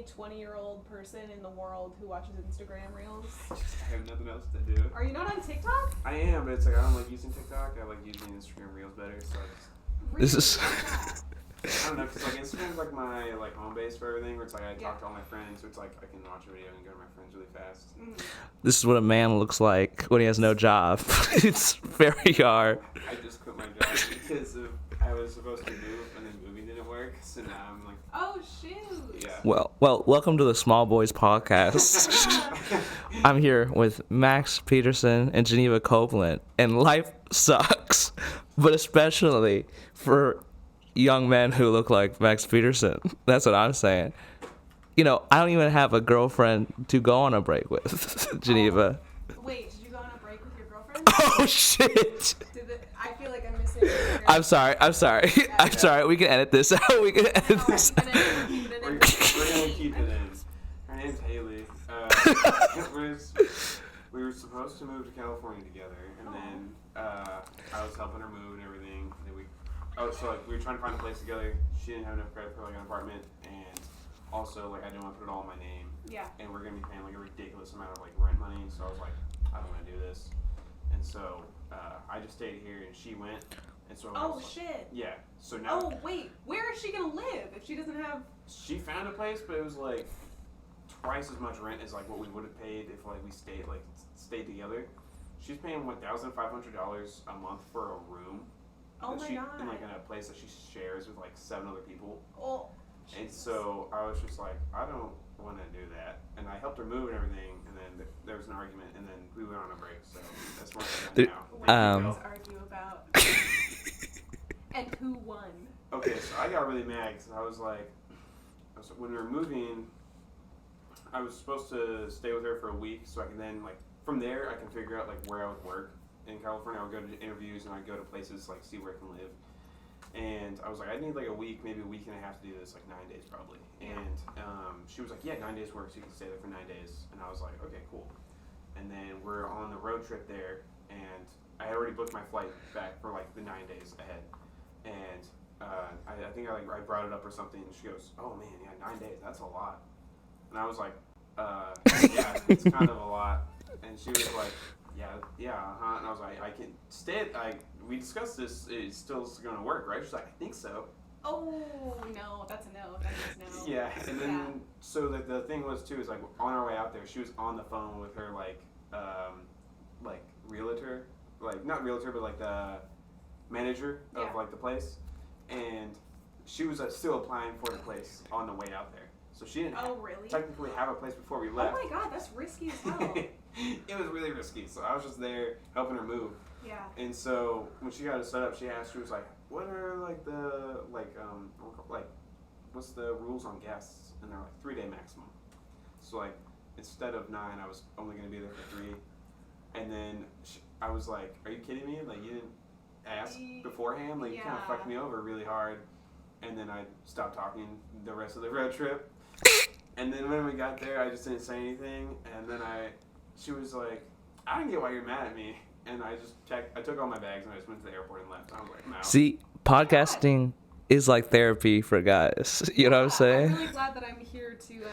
only 20-year-old person in the world who watches Instagram Reels. I have nothing else to do. Are you not on TikTok? I am, but it's like I don't like using TikTok. I like using Instagram Reels better, so I just... Really? This is... I don't know, because like Instagram's like my like home base for everything, where it's like I talk to all my friends, so it's like I can watch a video and go to my friends really fast. This is what a man looks like when he has no job. It's very hard. I just quit my job because I was supposed to move and then moving didn't work, so now I'm like... Oh, shoot. Yeah. Well, welcome to the Small Boys Podcast. I'm here with Max Peterson and Geneva Copeland, and life sucks, but especially for young men who look like Max Peterson. That's what I'm saying. You know, I don't even have a girlfriend to go on a break with, Geneva. Wait, did you go on a break with your girlfriend? Oh, shit. I feel like I'm missing. I'm sorry. I'm sorry. We can edit this out. We can edit this out. We're gonna keep it in. Her name's Haley. We were supposed to move to California together, and then I was helping her move and everything. And then we were trying to find a place together. She didn't have enough credit for like an apartment, and also like I didn't want to put it all in my name. Yeah. And we're gonna be paying like a ridiculous amount of like rent money, so I was like, I don't want to do this. And so I just stayed here, and she went. And so I was like, shit. Yeah. So now. Oh wait, where is she gonna live if she doesn't have? She found a place, but it was like twice as much rent as like what we would have paid if like we stayed together. She's paying $1,500 a month for a room. Oh my god. In like in a place that she shares with like 7 other people. Oh. And so I was just like, I don't want to do that. And I helped her move and everything, and then there was an argument, and then we went on a break. So that's what I'm now. What did you guys argue about? And who won? Okay, so I got really mad because I was like, when we were moving, I was supposed to stay with her for a week, so I can then like from there I can figure out like where I would work in California. I would go to interviews and I'd go to places like see where I can live. And I was like, I need like a week, maybe a week and a half to do this, like 9 days probably. And she was like, yeah, 9 days works. You can stay there for 9 days. And I was like, okay, cool. And then we're on the road trip there, and I had already booked my flight back for like the 9 days ahead. And I think I brought it up or something, and she goes, oh man, yeah, 9 days, that's a lot. And I was like, yeah, it's kind of a lot. And she was like, yeah, uh-huh. And I was like, I can stay, we discussed this, it's still going to work, right? She's like, I think so. Oh, no, that's a no, that is no. Yeah, and then, so the thing was too, is like, on our way out there, she was on the phone with her, like realtor, like, not realtor, but like the manager of like the place. And she was still applying for the place on the way out there. So she didn't technically have a place before we left. Oh my god, that's risky as hell. It was really risky. So I was just there helping her move. Yeah. And so when she got it set up, she was like, what are like what's the rules on guests? And they're like 3-day maximum. So like instead of 9, I was only going to be there for 3. And then I was like, are you kidding me? Like you didn't ask beforehand? Like you kind of fucked me over really hard. And then I stopped talking the rest of the road trip. And then when we got there, I just didn't say anything. And then she was like, I don't get why you're mad at me. And I took all my bags and I just went to the airport and left. I was like, no. See, podcasting is like therapy for guys. You know what I'm saying? I'm really glad that I'm here to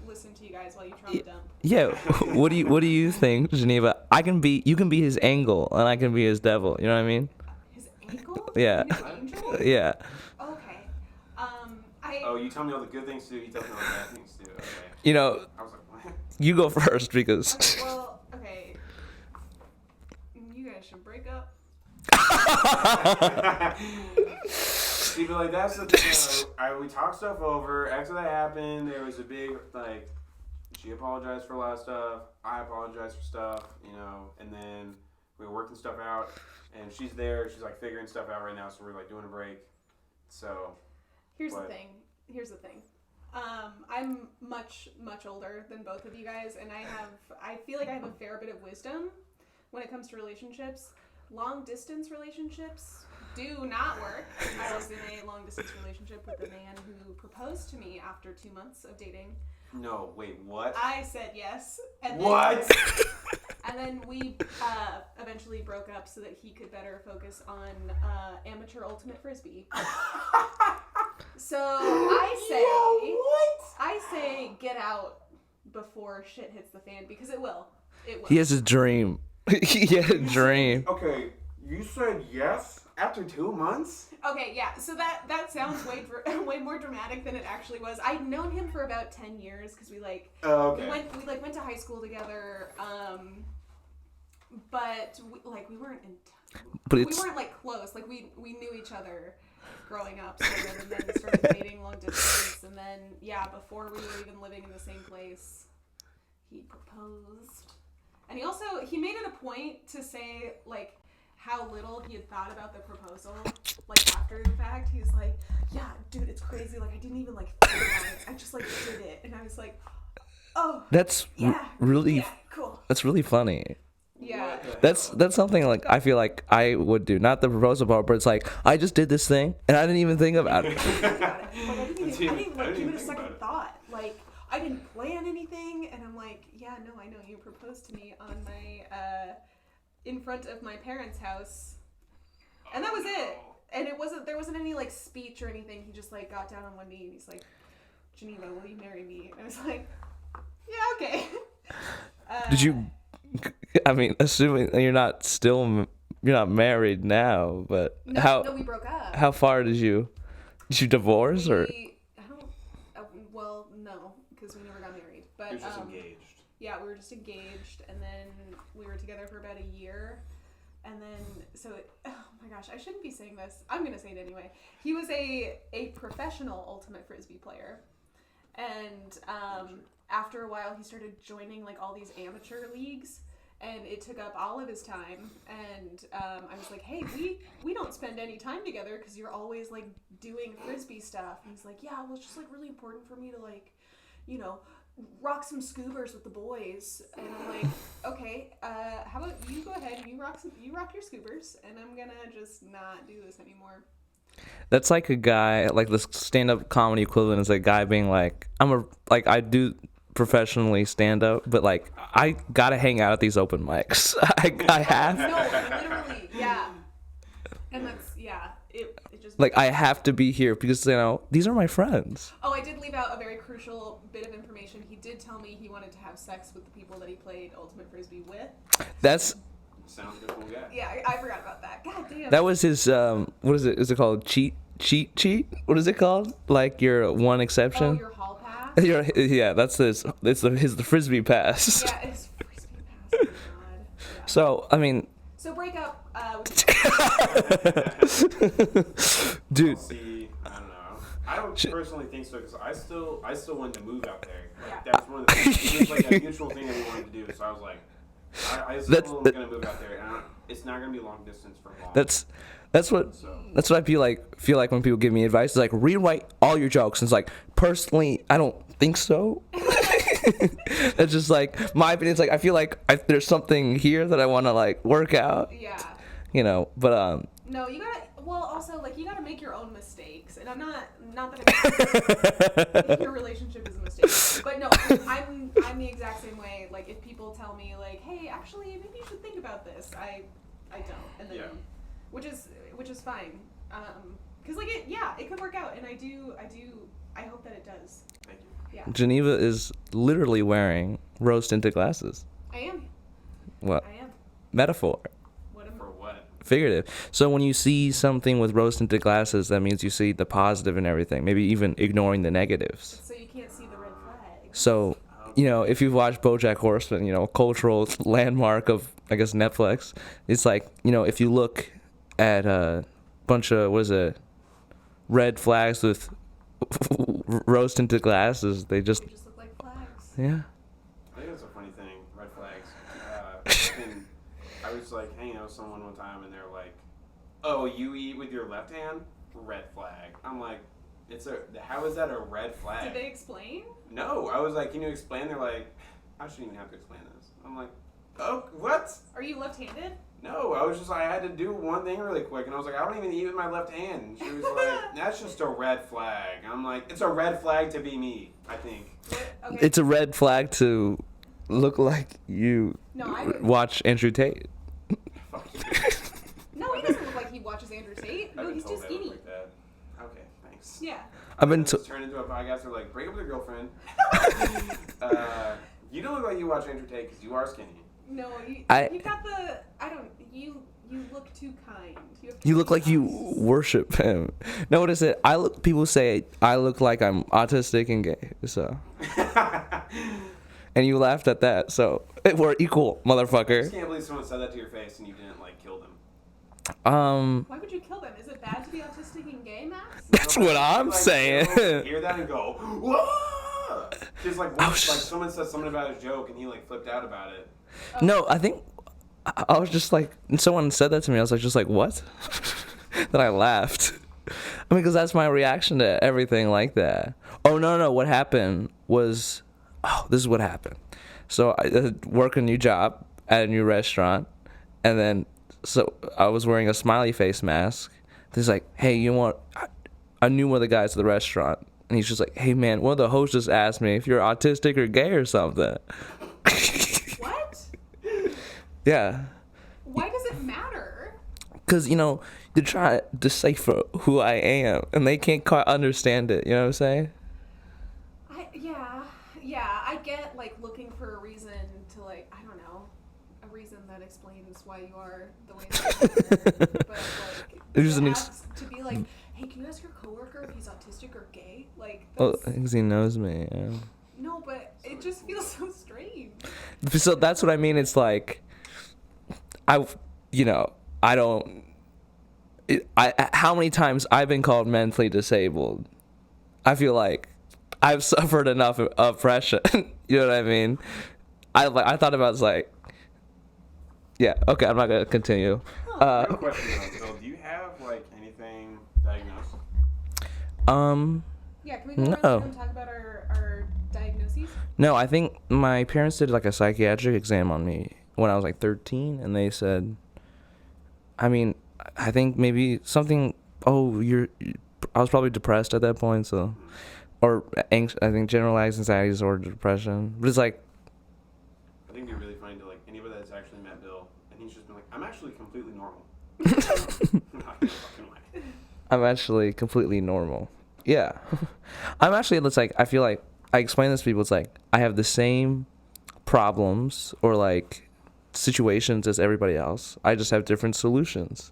listen to you guys while you trauma dump. Yeah. What do you think, Geneva? You can be his angel and I can be his devil. You know what I mean? His angel? Yeah. His angel? Yeah. Okay. Oh, you tell me all the good things to do. You tell me all the bad things to do. Okay. You know. I was like, what? You go first because. Okay, well, okay. You guys should break up. See, but like that's the thing. We talked stuff over. After that happened, there was a big like. She apologized for a lot of stuff. I apologized for stuff, and then we were working stuff out. And she's there. She's like figuring stuff out right now. So we're like doing a break. So. Here's the thing. I'm much older than both of you guys, and I feel like I have a fair bit of wisdom when it comes to relationships. Long distance relationships do not work. I was in a long distance relationship with a man who proposed to me after 2 months of dating. No, wait, what? I said yes. And what? And then we eventually broke up so that he could better focus on amateur ultimate frisbee. So I say get out before shit hits the fan, because it will. It will. He has a dream. He had a dream. Okay, you said yes after 2 months? Okay, yeah. So that sounds way more dramatic than it actually was. I'd known him for about 10 years because we went to high school together. But we weren't we weren't like close. Like we knew each other growing up, sort of, and then started dating long distance, and then before we were even living in the same place, he proposed. And he made it a point to say like how little he had thought about the proposal, like after the fact. He's like, yeah, dude, it's crazy. Like I didn't even like think about it. I just like did it, and I was like, oh, that's really cool. That's really funny. Yeah. That's something like I feel like I would do. Not the proposal part, but it's like I just did this thing and I didn't even think about it. I didn't give it a second thought. Like I didn't plan anything, and I'm like, yeah, no, I know you proposed to me on my in front of my parents' house, and that was it. And there wasn't any like speech or anything. He just like got down on one knee and he's like, Geneva, will you marry me? And I was like, yeah, okay. Did you? I mean, assuming you're not married now, but no, we broke up. How far did you divorce or? Well, no, because we never got married. But you're just engaged. Yeah, we were just engaged, and then we were together for about a year, and then oh my gosh, I shouldn't be saying this. I'm gonna say it anyway. He was a professional ultimate frisbee player, and after a while, he started joining like all these amateur leagues, and it took up all of his time. And I was like, hey, we don't spend any time together because you're always like doing frisbee stuff. And he's like, yeah, well, it's just like really important for me to like, rock some scoobers with the boys. And I'm like, okay, how about you go ahead, you rock your scoobers, and I'm gonna just not do this anymore. That's like a guy, like the stand-up comedy equivalent is a guy being like, I do professionally stand up, but like I gotta hang out at these open mics. I have. No, literally, yeah. And that's it just like I have to be here because these are my friends. Oh, I did leave out a very crucial bit of information. He did tell me he wanted to have sex with the people that he played ultimate frisbee with. Sounds good, cool guy. Yeah, I forgot about that. God damn. That was his what is it? Is it called cheat? What is it called? Like your one exception? Oh, your hall pass? Yeah, that's his. It's the frisbee pass. Yeah, it's frisbee pass. Oh my God. Yeah. So I mean. So break up. Dude. See, I don't know. I don't personally think so because I still wanted to move out there. Like, Yeah. That was one of the things. It was like a mutual thing that we wanted to do. So I was like, I still am gonna move out there, and it's not gonna be long distance for long. That's what I feel like when people give me advice. It's like rewrite all your jokes. And it's like personally, I don't think so. It's just like my opinion. It's like I feel like there's something here that I want to like work out. Yeah. But No, you gotta. Well, also like you gotta make your own mistakes, and I'm not that your relationship is a mistake, but no, I'm the exact same way. Like if people tell me like, hey, actually, maybe you should think about this, I don't, and then which is fine, because like it could work out, and I hope that it does. Thank you. Yeah. Geneva is literally wearing rose-tinted glasses. I am. What? I am. Metaphor. For what? Figurative. So when you see something with rose-tinted glasses, that means you see the positive and everything. Maybe even ignoring the negatives. So you can't see the red flag. So, if you've watched BoJack Horseman, cultural landmark of I guess Netflix. It's like if you look at a bunch of red flags with rose-tinted glasses, they just look like flags. Yeah. I think that's a funny thing, red flags. I was like hanging out with someone one time and they're like, oh, you eat with your left hand? Red flag. I'm like, how is that a red flag? Did they explain? No, I was like, can you explain? They're like, I shouldn't even have to explain this. I'm like, oh, what? Are you left-handed? No, I had to do one thing really quick, and I was like, I don't even eat with my left hand. And she was like, that's just a red flag. And I'm like, it's a red flag to be me, I think. Okay. It's a red flag to look like you watch Andrew Tate. No, he doesn't look like he watches Andrew Tate. No, he's too skinny. Like that. Okay, thanks. Yeah. I've been Just turn into a podcast where like, break up with your girlfriend. You don't look like you watch Andrew Tate because you are skinny. No, you got the. I don't. You look too kind. You look like you worship him. No, what is it? People say I look like I'm autistic and gay. So. And you laughed at that, so we're equal, I motherfucker. just can't believe someone said that to your face and you didn't like kill them. Why would you kill them? Is it bad to be autistic and gay, Max? That's what I'm saying. Hear that and go, whoa! Just like, like someone said something about his joke and he like flipped out about it. No, I think I was just like, someone said that to me. I was like, just like, what? Then I laughed. I mean, because that's my reaction to everything like that. Oh, no. What happened was, this is what happened. So I work a new job at a new restaurant. And then, so I was wearing a smiley face mask. He's like, hey, you want, I knew one of the guys at the restaurant. And he's just like, hey, man, one of the hosts just asked me if you're autistic or gay or something. What? Yeah. Why does it matter? Because, they're trying to decipher who I am, and they can't quite understand it. You know what I'm saying? Yeah, I get, like, looking for a reason to, like, I don't know, a reason that explains why you are the way that you are. But, like, to be like, hey, can you ask your coworker if he's autistic or gay? Like, because he knows me, yeah. No, but it just feels so strange. So that's what I mean. It's like, how many times I've been called mentally disabled? I feel like I've suffered enough oppression. You know what I mean? I thought about it's like, yeah, okay, I'm not gonna continue. Real question though, Bill, do you have like anything diagnosed? Yeah, can we go around and talk about our diagnoses? No, I think my parents did like a psychiatric exam on me when I was like 13, and they said, I think maybe something. I was probably depressed at that point, so, or I think generalized anxiety disorder, depression. But it's like, I think it'd be really funny to like anybody that's actually met Bill, and he's just been like, I'm actually completely normal. Not gonna fucking lie. I'm actually completely normal. Yeah, it's like I feel like I explain this to people. It's like I have the same problems or like situations as everybody else. I just have different solutions.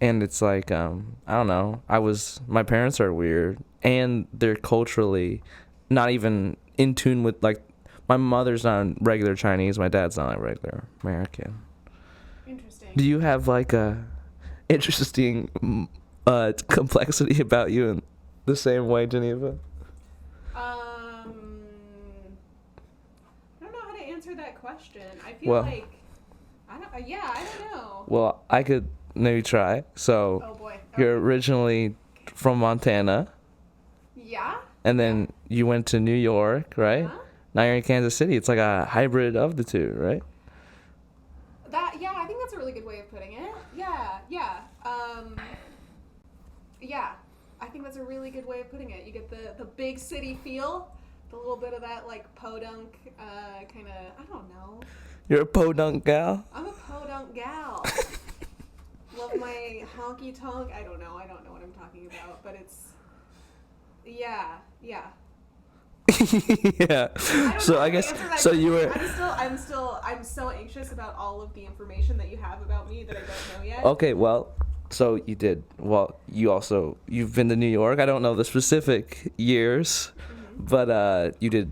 And it's like, I don't know. My parents are weird, and they're culturally not even in tune with, like, my mother's not regular Chinese, my dad's not like regular American. Interesting. Do you have like a interesting complexity about you in the same way, Geneva? I don't know how to answer that question. I feel like I don't know. Well, I could maybe try. So, oh boy. You're originally from Montana. Yeah. And then you went to New York, right? Uh-huh. Now you're in Kansas City. It's like a hybrid of the two, right? I think that's a really good way of putting it. Yeah. I think that's a really good way of putting it. You get the big city feel, the little bit of that like podunk kind of, I don't know. You're a podunk gal? I'm a podunk gal. Love my honky tonk. I don't know what I'm talking about, but it's yeah. Yeah. So I guess you were. I'm so anxious about all of the information that you have about me that I don't know yet. Okay, well, so you did. Well, you've been to New York. I don't know the specific years, but you did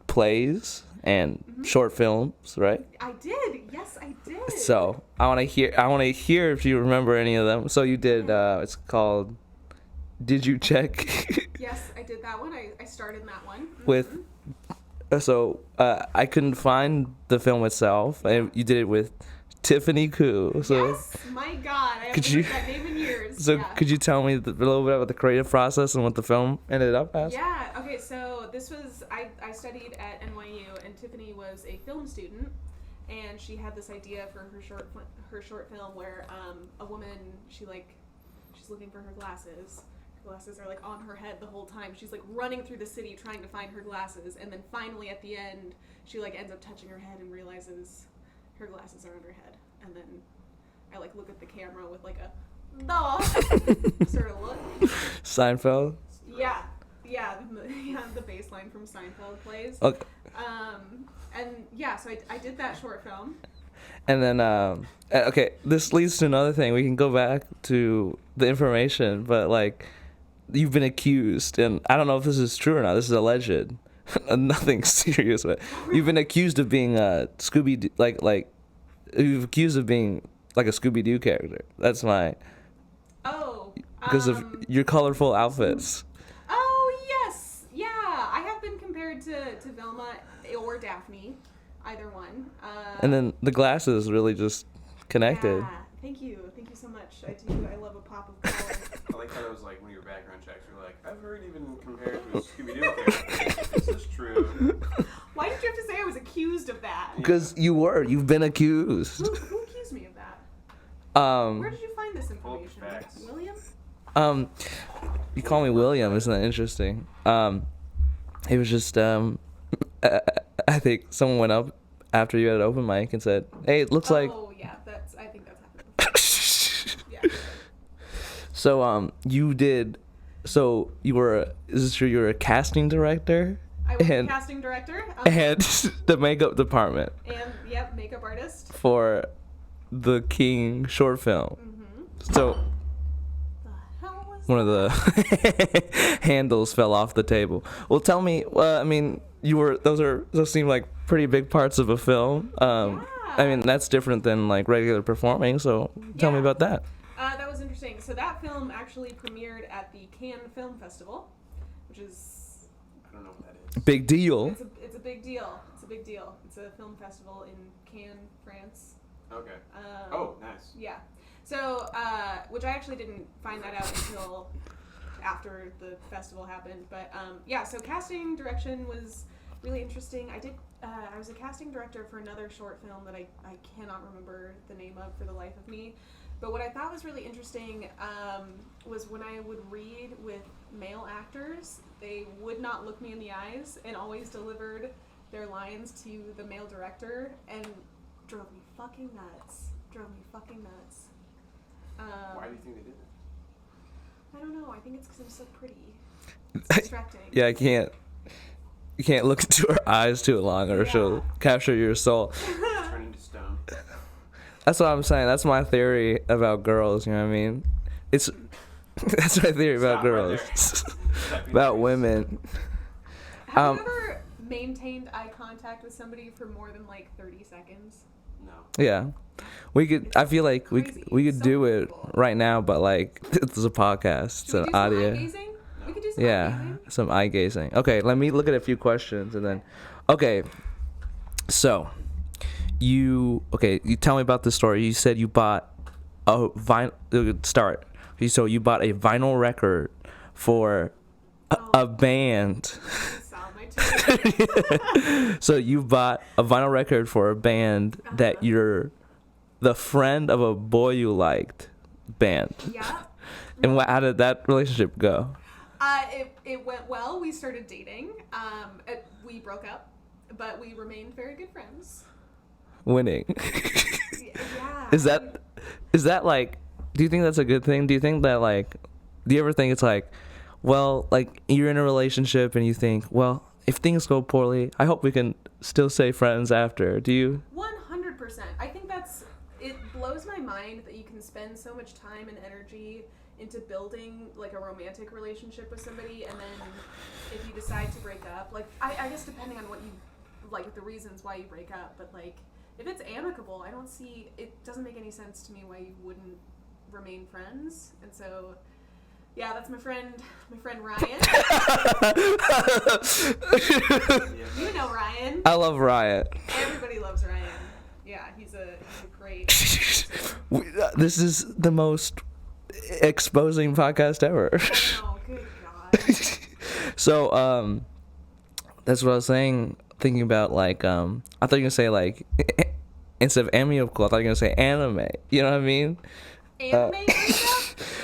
plays and short films, right? I did. Yes, I did. So I want to hear if you remember any of them. So you did. It's called. Did you check? Yes, I did that one. I started in that one. With. So I couldn't find the film itself, and you did it with Tiffany Koo. So yes, my God, I haven't heard that name in years. So could you tell me a little bit about the creative process and what the film ended up as? Yeah. Okay. So this was I studied at NYU, and Tiffany was a film student, and she had this idea for her short film where a woman she's looking for her glasses. Her glasses are like on her head the whole time. She's like running through the city trying to find her glasses, and then finally at the end she like ends up touching her head and realizes her glasses are on her head. And then I like look at the camera with like a No. Sort of look. Seinfeld. Yeah. The bass line from Seinfeld plays. Okay. And yeah, so I did that short film. And then, okay, this leads to another thing. We can go back to the information, but like, you've been accused, and I don't know if this is true or not. This is alleged. Nothing serious, but you've been accused of being Scooby, you've accused of being like a Scooby-Doo character. That's my. Oh. Because of your colorful outfits. Oh yes, yeah. I have been compared to Velma or Daphne, either one. And then the glasses really just connected. Yeah, thank you so much. I love a pop of color. I like how it was like one of your background checks. You're like, I've heard even compared to a Scooby-Doo character. This is true. Why did you have to say I was accused of that? Because you've been accused. Who accused me of that? Where did you find this information? Facts. William? You call me William, isn't that interesting? It was just, I think someone went up after you had an open mic and said, hey, it looks like... Oh, yeah, I think that's happened before. Yeah. So, you were, is this true, you were a casting director? I was a casting director. And the makeup department. And, makeup artist. For the King short film. Mm-hmm. So... One of the handles fell off the table. Well, tell me. I mean, those seem like pretty big parts of a film. Yeah. I mean, that's different than like regular performing. So tell me about that. That was interesting. So that film actually premiered at the Cannes Film Festival, which is I don't know what that is. Big deal. It's a big deal. It's a big deal. It's a film festival in Cannes, France. Okay. Oh, nice. Yeah. So, which I actually didn't find that out until after the festival happened. But so casting direction was really interesting. I was a casting director for another short film that I cannot remember the name of for the life of me. But what I thought was really interesting was when I would read with male actors, they would not look me in the eyes and always delivered their lines to the male director and drove me fucking nuts. Why do you think they did that? I don't know. I think it's because I'm so pretty. It's distracting. Yeah, you can't look into her eyes too long or she'll capture your soul. Turn into stone. That's what I'm saying. That's my theory about girls, you know what I mean? That's my theory about girls. About women. Have you ever maintained eye contact with somebody for more than like 30 seconds? No. Yeah. I feel like we could do it right now, but like it's a podcast, it's an audio. We could do some eye gazing. Some eye gazing. Okay, let me look at a few questions and then. Okay, so you tell me about the story. You said you bought a vinyl. Start. So you bought a vinyl record for a band. So you bought a vinyl record for a band that you're the friend of a boy you liked band. Yeah. And how did that relationship go? It went well. We started dating. We broke up, but we remained very good friends. Winning. Yeah. Is that like, do you think that's a good thing? Do you think that like, do you ever think it's like, well, like you're in a relationship and you think, well, if things go poorly, I hope we can still stay friends after. Do you? 100%. I think it blows my mind that you can spend so much time and energy into building like a romantic relationship with somebody, and then if you decide to break up, like I guess depending on what you like, the reasons why you break up, but like if it's amicable, it doesn't make any sense to me why you wouldn't remain friends. And so yeah, that's my friend Ryan. You know Ryan. I love Ryan. Everybody loves Ryan. Yeah, he's a great. This is the most exposing podcast ever. Oh, good God. So, that's what I was saying, thinking about, like, I thought you were going to say, like, instead of amicable, I thought you were going to say anime. You know what I mean? Anime?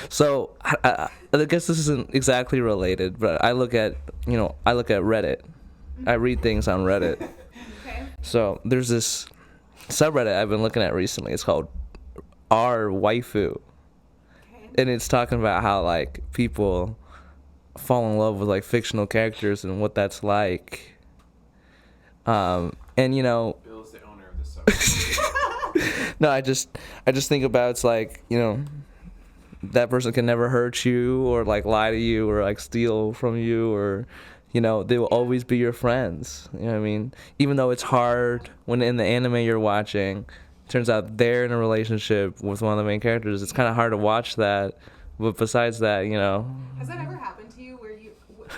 So, I guess this isn't exactly related, but I look at Reddit. I read things on Reddit. Okay. So, there's this subreddit I've been looking at recently. It's called R Waifu. Okay. and it's talking about how like people fall in love with like fictional characters and what that's like. And you know, Bill's the owner of this subject. no, I just think about it's like, you know, that person can never hurt you or like lie to you or like steal from you, or you know, they will always be your friends. You know what I mean? Even though it's hard when in the anime you're watching, it turns out they're in a relationship with one of the main characters. It's kind of hard to watch that. But besides that, you know. Has that ever happened to you where you,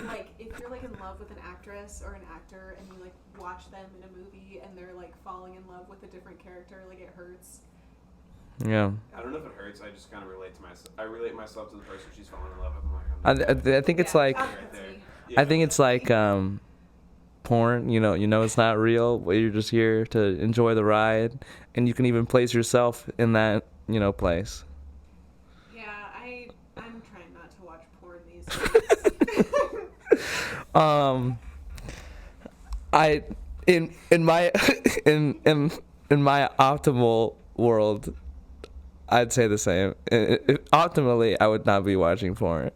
like, if you're like in love with an actress or an actor and you like watch them in a movie and they're like falling in love with a different character, like it hurts? Yeah. I don't know if it hurts. I just kind of relate to myself. I relate myself to the person she's falling in love with. I'm like, I think it's like, That's me. I think it's like porn. You know it's not real, but you're just here to enjoy the ride, and you can even place yourself in that, you know, place. Yeah, I'm trying not to watch porn these days. I in my in my optimal world, I'd say the same. Optimally, I would not be watching porn.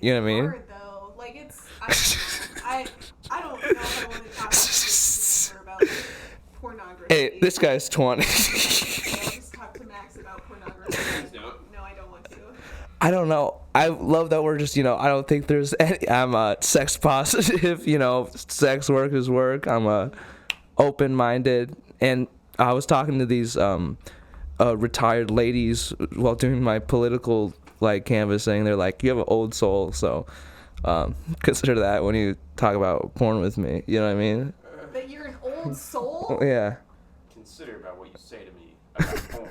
You know what I mean? Hard though, like it's I don't know if I want to talk to about like, pornography. Hey, this guy's 20. Yeah, I'll just talk to Max about pornography. don't. No, I don't want to. I don't know. I love that we're just, you know, I don't think there's any, I'm sex positive, you know, sex work is work. I'm open-minded. And I was talking to these retired ladies while doing my political, like, canvassing. They're like, you have an old soul, so consider that when you talk about porn with me. You know what I mean? That you're an old soul? Yeah. Consider about what you say to me about porn.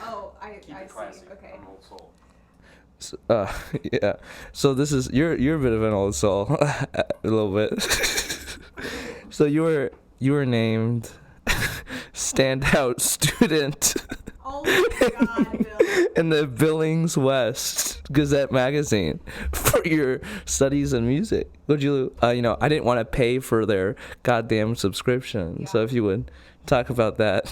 Oh, Keep I it classy. see. Okay. I'm an old soul. So, yeah. So this is you're a bit of an old soul, a little bit. So you were named standout student Oh my God, Bill. in the Billings West Gazette magazine for your studies in music. Would you, you know, I didn't want to pay for their goddamn subscription, so Yeah. if you would talk about that.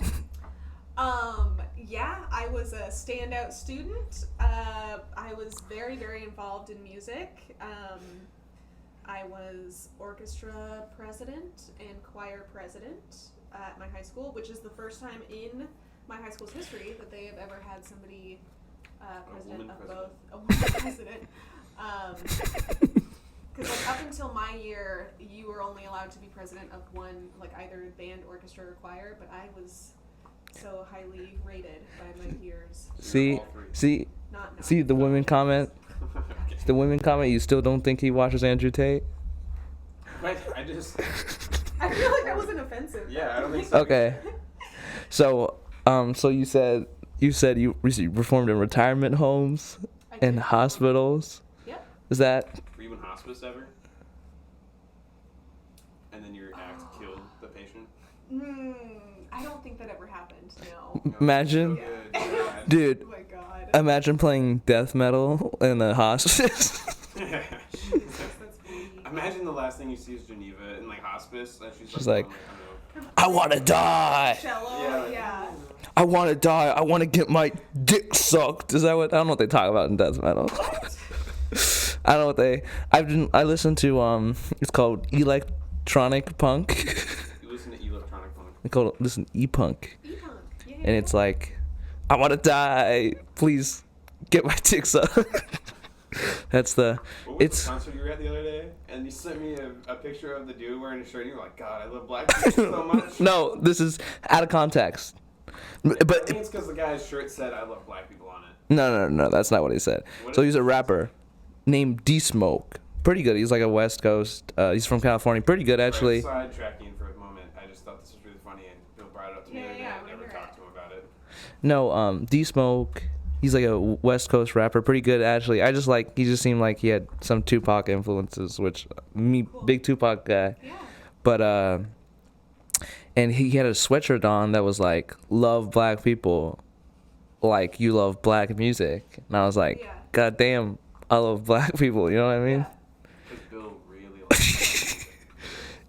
Yeah, I was a standout student. I was very, very involved in music. I was orchestra president and choir president at my high school, which is the first time in my high school's history that they have ever had somebody president of both. A woman president. Because like up until my year, you were only allowed to be president of one, like either band, orchestra, or choir. But I was so highly rated by my peers. See, Not see the women comment. The women comment. You still don't think he watches Andrew Tate? But I just. I feel like that wasn't offensive. Yeah, I don't think so. Okay. So, so you said you performed in retirement homes I and did. hospitals. Yep. Is that? Were you in hospice ever? And then your act killed the patient? I don't think that ever happened. No. No, Imagine, so good. Yeah. dude. Oh my God. Imagine playing death metal in a hospice. Jesus, that's bleak. Imagine the last thing you see is Geneva in like hospice. And she's She's like, like, I don't know. I want to die. Cello. Yeah. Yeah. I want to die. I want to get my dick sucked. Is that what? I don't know what they talk about in death metal. I don't know what they. I listened to It's called electronic punk. You listen to electronic punk. They call it e-punk, E-punk. Yeah. and it's like, I want to die. Please get my dick sucked. That's the. What was It's the concert you were at the other day? And you sent me a picture of the dude wearing a shirt, and you were like, God, I love black people so much. no. This is out of context. I But think it's because the guy's shirt said, I love black people on it. no. That's not what he said. What So is he's a rapper named D-Smoke. Pretty good. He's like a West Coast. He's from California. Pretty good actually. Sorry, sidetracking for a moment. I just thought this was really funny, and Bill brought it up to me the other day. Yeah, I never we're talked to him about it. No, D-Smoke. He's like a West Coast rapper. Pretty good actually. He just seemed like he had some Tupac influences, which me Cool. big Tupac guy. Yeah. But and he had a sweatshirt on that was like, love black people like you love black music. And I was like, Yeah. God damn, I love black people, you know what I mean? Yeah. Because Bill really likes it.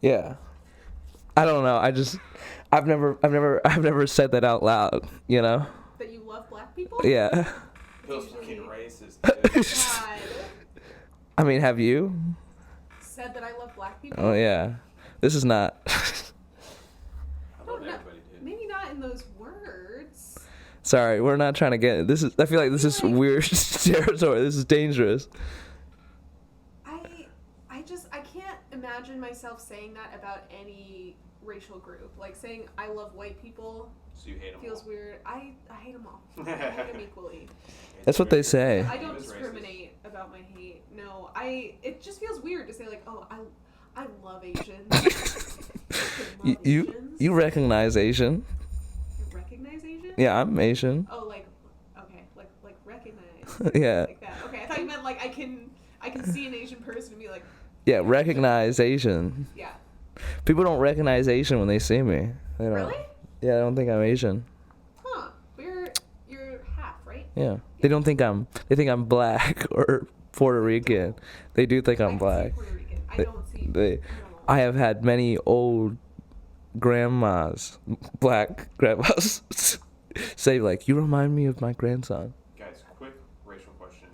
Yeah. I don't know. I've never said that out loud, you know? That you love black people? Yeah. feels Asian-y. fucking racist, dude. God. I mean, have you? Said that I love black people. Oh yeah. This is not. I thought No, everybody did. maybe not in those words. Sorry, we're not trying to get. This is. I feel like this is weird territory. This is dangerous. I can't imagine myself saying that about any racial group. Like saying I love white people So you hate them feels all. weird. I hate them all. I hate them equally. That's what they say. I don't He was racist. discriminate about my hate. No, it just feels weird to say like, oh, I love Asians. You recognize Asian? You recognize Asian? Yeah, I'm Asian. Oh, like okay, like recognize. Yeah. Like that. Okay, I thought you meant like I can see an Asian person and be like, Yeah, recognize Asian. yeah. People don't recognize Asian when they see me. They don't. Really? Yeah, I don't think I'm Asian. Huh? But you're half, right? Yeah. They don't think I'm. They think I'm black or Puerto Rican. They do think I I'm can black. see Puerto Rican. I They- don't see. They. I don't know. I have had many old grandmas, black grandmas, say like, "You remind me of my grandson." Guys, quick racial question.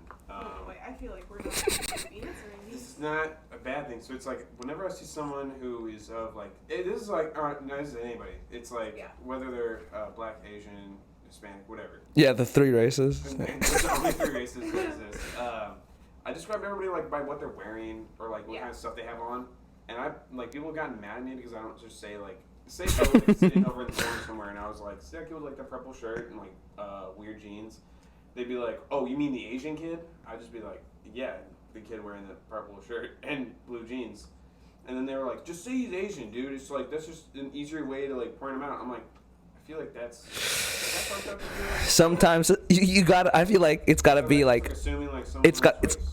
Wait, I feel like we're not answering This these. is not a bad thing. So it's like whenever I see someone who is of like, this is like, no, this is anybody. It's like Yeah. whether they're black, Asian, Hispanic, whatever. Yeah, the three races. And there's only three races that exist. I describe everybody like by what they're wearing or like what Yeah. kind of stuff they have on. And I like people have gotten mad at me because I don't just say like I was like, sitting over in the corner somewhere and I was like, see that kid with like the purple shirt and like weird jeans. They'd be like, oh, you mean the Asian kid? I'd just be like, yeah, the kid wearing the purple shirt and blue jeans. And then they were like, just say he's Asian, dude. It's like that's just an easier way to like point him out. I'm like, I feel like that's fucked up to do. Sometimes you got. I feel like it's got to be like. assuming like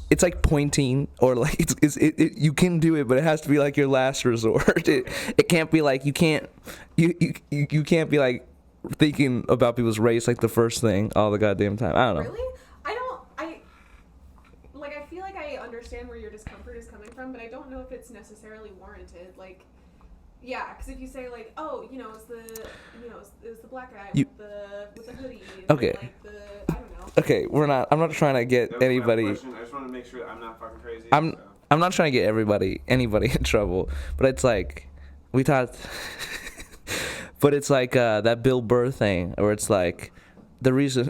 It's like pointing or like you can do it, but it has to be like your last resort. It can't be like you can't be like thinking about people's race like the first thing all the goddamn time. I don't know. Really? I feel like I understand where your discomfort is coming from, but I don't know if it's necessarily warranted. Like, yeah, because if you say like, oh, it's the black guy with the hoodie. And Okay. Like I don't know. Okay, I'm not trying to get anybody. I just want to make sure that I'm not fucking crazy. I'm not trying to get anybody in trouble, but it's like we talked. But it's like that Bill Burr thing, where it's like the reason.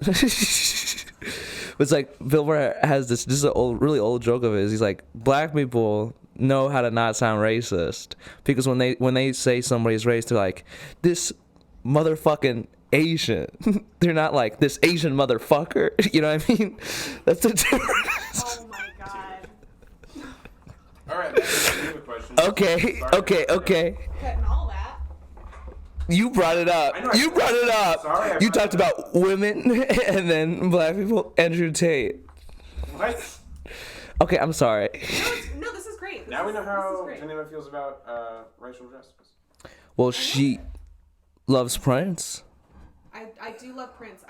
It's like Bill Burr has this. This is a really old joke of his. He's like, black people know how to not sound racist because when they say somebody's race, they're like, this motherfucking Asian. They're not like this Asian motherfucker. You know what I mean? That's the difference. Oh my god. All right, that's a question. Okay. Cutting all that. You brought it up. I know, You brought it up. Sorry, I You brought talked it up. about women and then black people. Andrew Tate. What? Okay, I'm sorry. No, this is great. Now we know This is how great. Geneva feels about racial justice. Well, she loves Prince. I do love Prince.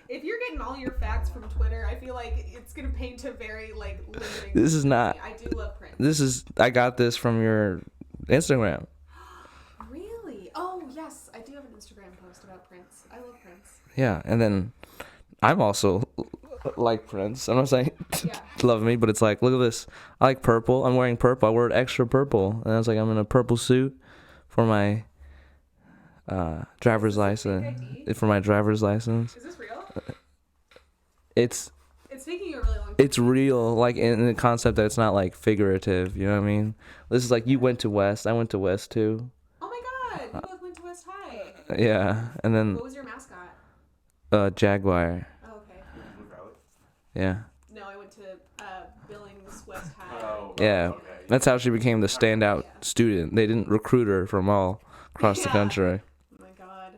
If you're getting all your facts from Twitter, I feel like it's gonna paint a very like limiting. This is not. I do love Prince. I got this from your Instagram. Really? Oh yes, I do have an Instagram post about Prince. I love Prince. Yeah, and then I'm also like Prince. I'm not saying Yeah. love me, but it's like, look at this. I like purple. I'm wearing purple. I wear extra purple, and I was like, I'm in a purple suit for my driver's license. ID? For my driver's license, Is this real? it's taking you a really long time. it's real, like in the concept that it's not like figurative. You know what I mean? This is like you went to West. I went to West too. Oh my god, we both went to West High. Yeah, and then What was your mascot? Jaguar. Oh, okay. Blue Valley? Yeah, No, I went to Billings West High. Oh, yeah. okay. That's how she became the standout student. They didn't recruit her from all across the Yeah. country. Oh my god.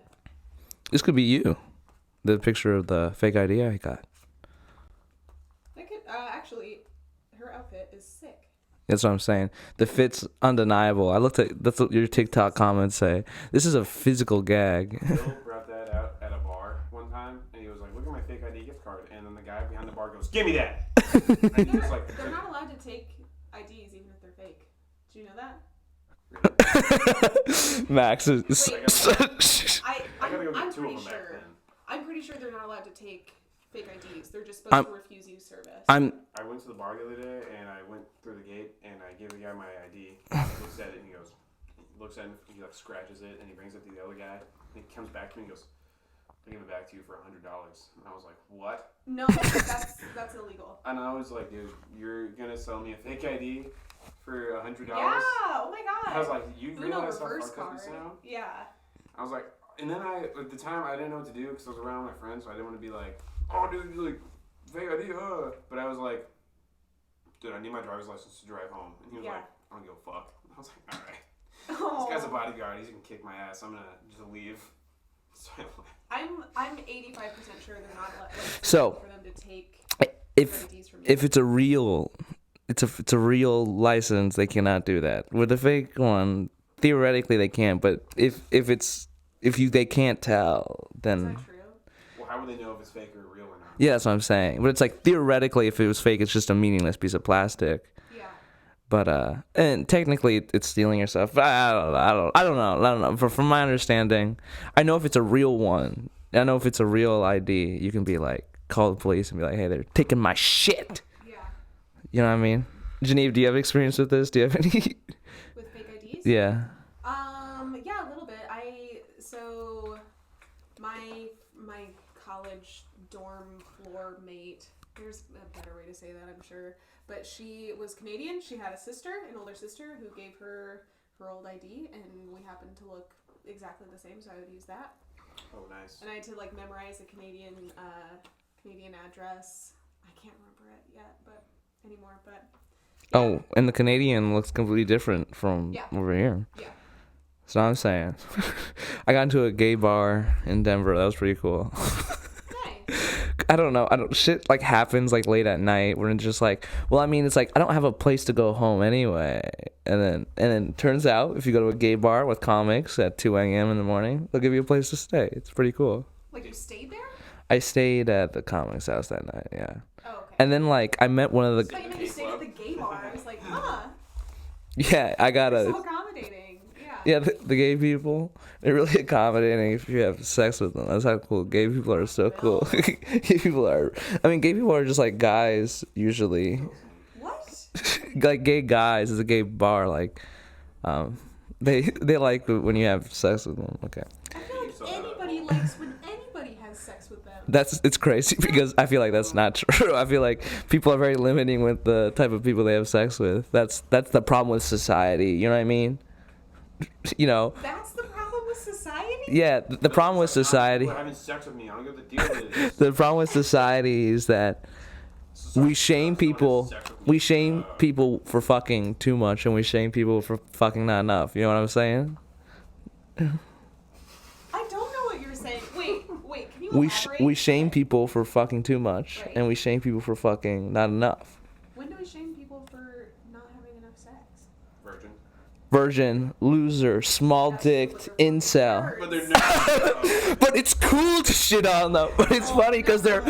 This could be you. The picture of the fake ID I got. That could actually, her outfit is sick. That's what I'm saying. The fit's undeniable. I looked at that's what your TikTok comments say. This is a physical gag. Bill brought that out at a bar one time, and he was like, "Look at my fake ID gift card," and then the guy behind the bar goes, "Give me that." And he was like, They're not allowed to take IDs even if they're fake. Do you know that? Max is. Wait. I gotta go I'm get two of pretty them back sure. then. I'm pretty sure they're not allowed to take fake IDs. They're just supposed to refuse you service. I went to the bar the other day, and I went through the gate, and I gave the guy my ID. He looks at it, and he looks at it, he like scratches it, and he brings it to the other guy, and he comes back to me and goes, "I'll give it back to you for $100." And I was like, "What?" No, that's illegal. And I was like, "Dude, you're gonna sell me a fake ID for $100?" Yeah. Oh my god. I was like, "You Uno realize how reverse fucked up card. this sound?" Yeah. I was like, and then at the time I didn't know what to do because I was around my friends, so I didn't want to be like, "Oh, dude, you like fake ID?" But I was like, "Dude, I need my driver's license to drive home." And he was like, "I don't give a fuck." And I was like, "All right." Oh. This guy's a bodyguard. He's gonna kick my ass. I'm gonna just leave. So I'm 85% sure they're not So, for them to take if IDs from you. if it's a real license, they cannot do that. With a fake one, theoretically they can, but if they can't tell, then Is that true? well, how would they know if it's fake or real or not? yeah, that's what I'm saying. But it's like theoretically, if it was fake, it's just a meaningless piece of plastic. Yeah. But and technically it's stealing your stuff. But I don't know. But from my understanding, I know if it's a real one. I know if it's a real ID, you can be like, call the police and be like, "Hey, they're taking my shit." Yeah. You know what I mean? Geneva, do you have experience with this? Do you have any? With fake IDs? Yeah. Yeah, a little bit. So my college dorm floor mate, there's a better way to say that, I'm sure, but she was Canadian. She had an older sister who gave her old ID, and we happened to look exactly the same, so I would use that. Oh, nice. And I had to like memorize a Canadian address. I can't remember it yet, but anymore. But Oh, and the Canadian looks completely different from over here. yeah. So I'm saying, I got into a gay bar in Denver. That was pretty cool. Nice. I don't know. Shit like happens like late at night. We're just like, well, I mean, it's like I don't have a place to go home anyway. And then turns out if you go to a gay bar with comics at 2 a.m. in the morning, they'll give you a place to stay. It's pretty cool. Like you stayed there? I stayed at the comics house that night. Yeah. Oh, okay. And then like I met one of I the. thought you meant you stayed at the gay bar. I was like, huh. Yeah, I got So a. accommodating. Yeah. Yeah, the gay people, they're really accommodating if you have sex with them. That's how cool. Gay people are so cool. Gay people are just like guys, usually. What? Like gay guys is a gay bar, like, they like when you have sex with them. Okay. I feel like anybody likes when anybody has sex with them. It's crazy because I feel like that's not true. I feel like people are very limiting with the type of people they have sex with. That's the problem with society. You know what I mean? You know. That's the problem with society? Yeah, the problem with society. People are having sex with me. I don't get the deal with it. The problem with society is that we shame people. We shame people for fucking too much, and we shame people for fucking not enough. You know what I'm saying? I don't know what you're saying. Wait. Can you elaborate? We shame people for fucking too much, Right. and we shame people for fucking not enough. When do we shame people for not having enough sex? Virgin, loser, small-dicked, incel. But they're not. But it's cool to shit on them. But it's funny because they're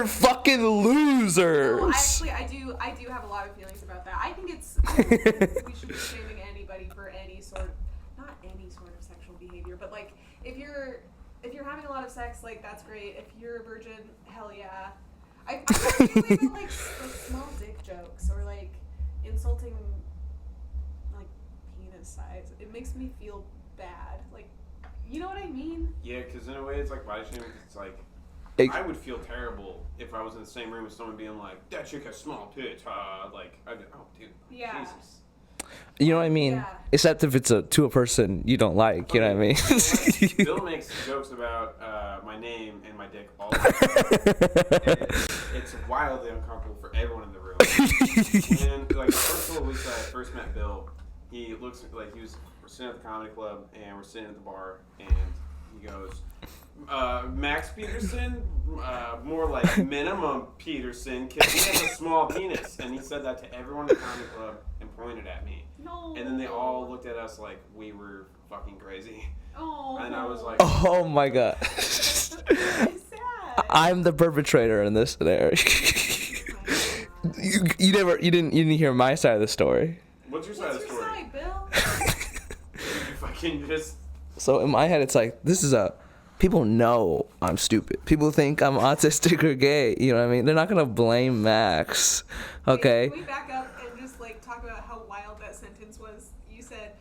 fucking losers. No, I do have a lot of feelings about that. I think we should be shaming anybody for not any sort of sexual behavior, but like if you're having a lot of sex, like that's great. If you're a virgin, hell yeah. I don't think about like small dick jokes or like insulting like penis size. It makes me feel bad. Like, you know what I mean? Yeah, because in a way it's like body shaming. It's like I would feel terrible if I was in the same room with someone being like, "That chick has small tits." Like, oh, dude. Yeah. Jesus. You know what I mean? Yeah. Except if it's to a person you don't like. You know what I mean? Bill makes jokes about my name and my dick all the time. It's wildly uncomfortable for everyone in the room. And like the first couple of weeks that I first met Bill, he looks like we're sitting at the comedy club and we're sitting at the bar and he goes, Max Peterson, more like minimum Peterson, because he has a small penis. And he said that to everyone in the comedy club and pointed at me. No. And then they all looked at us like we were fucking crazy. Oh. And I was like, Oh my god. That's sad. I'm the perpetrator in this scenario. You didn't hear my side of the story. what's your side of What's the your story? side, Bill? You fucking just... So in my head, it's like this is a people know I'm stupid. People think I'm autistic or gay. You know what I mean? They're not gonna blame Max. Okay. Can we back up and just like talk about how wild that sentence was? You said,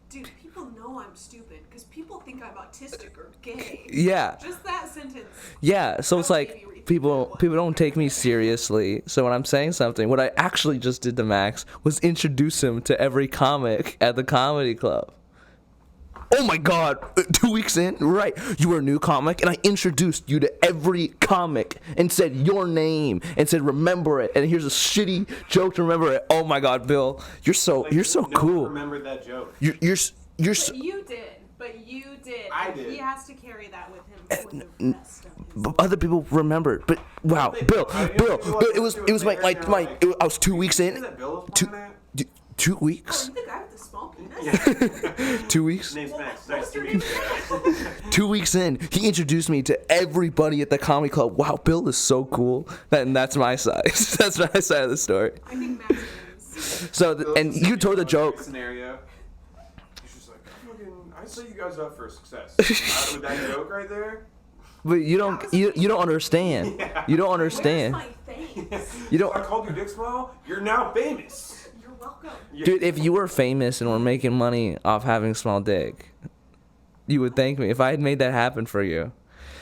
"Dude, people know I'm stupid because people think I'm autistic or gay." Yeah. Just that sentence. Yeah. So it's That would maybe like rethink people that one. don't take me seriously. So when I'm saying something, what I actually just did to Max was introduce him to every comic at the comedy club. Oh my God, 2 weeks in, right, you were a new comic, and I introduced you to every comic and said your name and said remember it, and here's a shitty joke to remember it. Oh my God, Bill, you're so Like, no cool. cool. Remembered that joke. You're But you did. I And did. He has to carry that with him for the rest of his life. other people remembered, but wow, Bill, it was I was 2 weeks Is in, that Bill was two, playing at? 2 Oh, weeks, you the guy with the small penis? 2 weeks. His name's Max. What's Nice to your meet name? you. 2 weeks in, he introduced me to everybody at the comedy club. Wow, Bill is so cool. And that's my side. That's my side of the story. I think Max wins. So, and you told the joke. Scenario. He's just like, I set you guys up for success. With that joke right there. But you don't understand. Yeah. You don't Where's understand. my thanks? You don't. I called you Dick Small. You're now famous. You're welcome. Dude, if you were famous and were making money off having small dick, you would thank me if I had made that happen for you.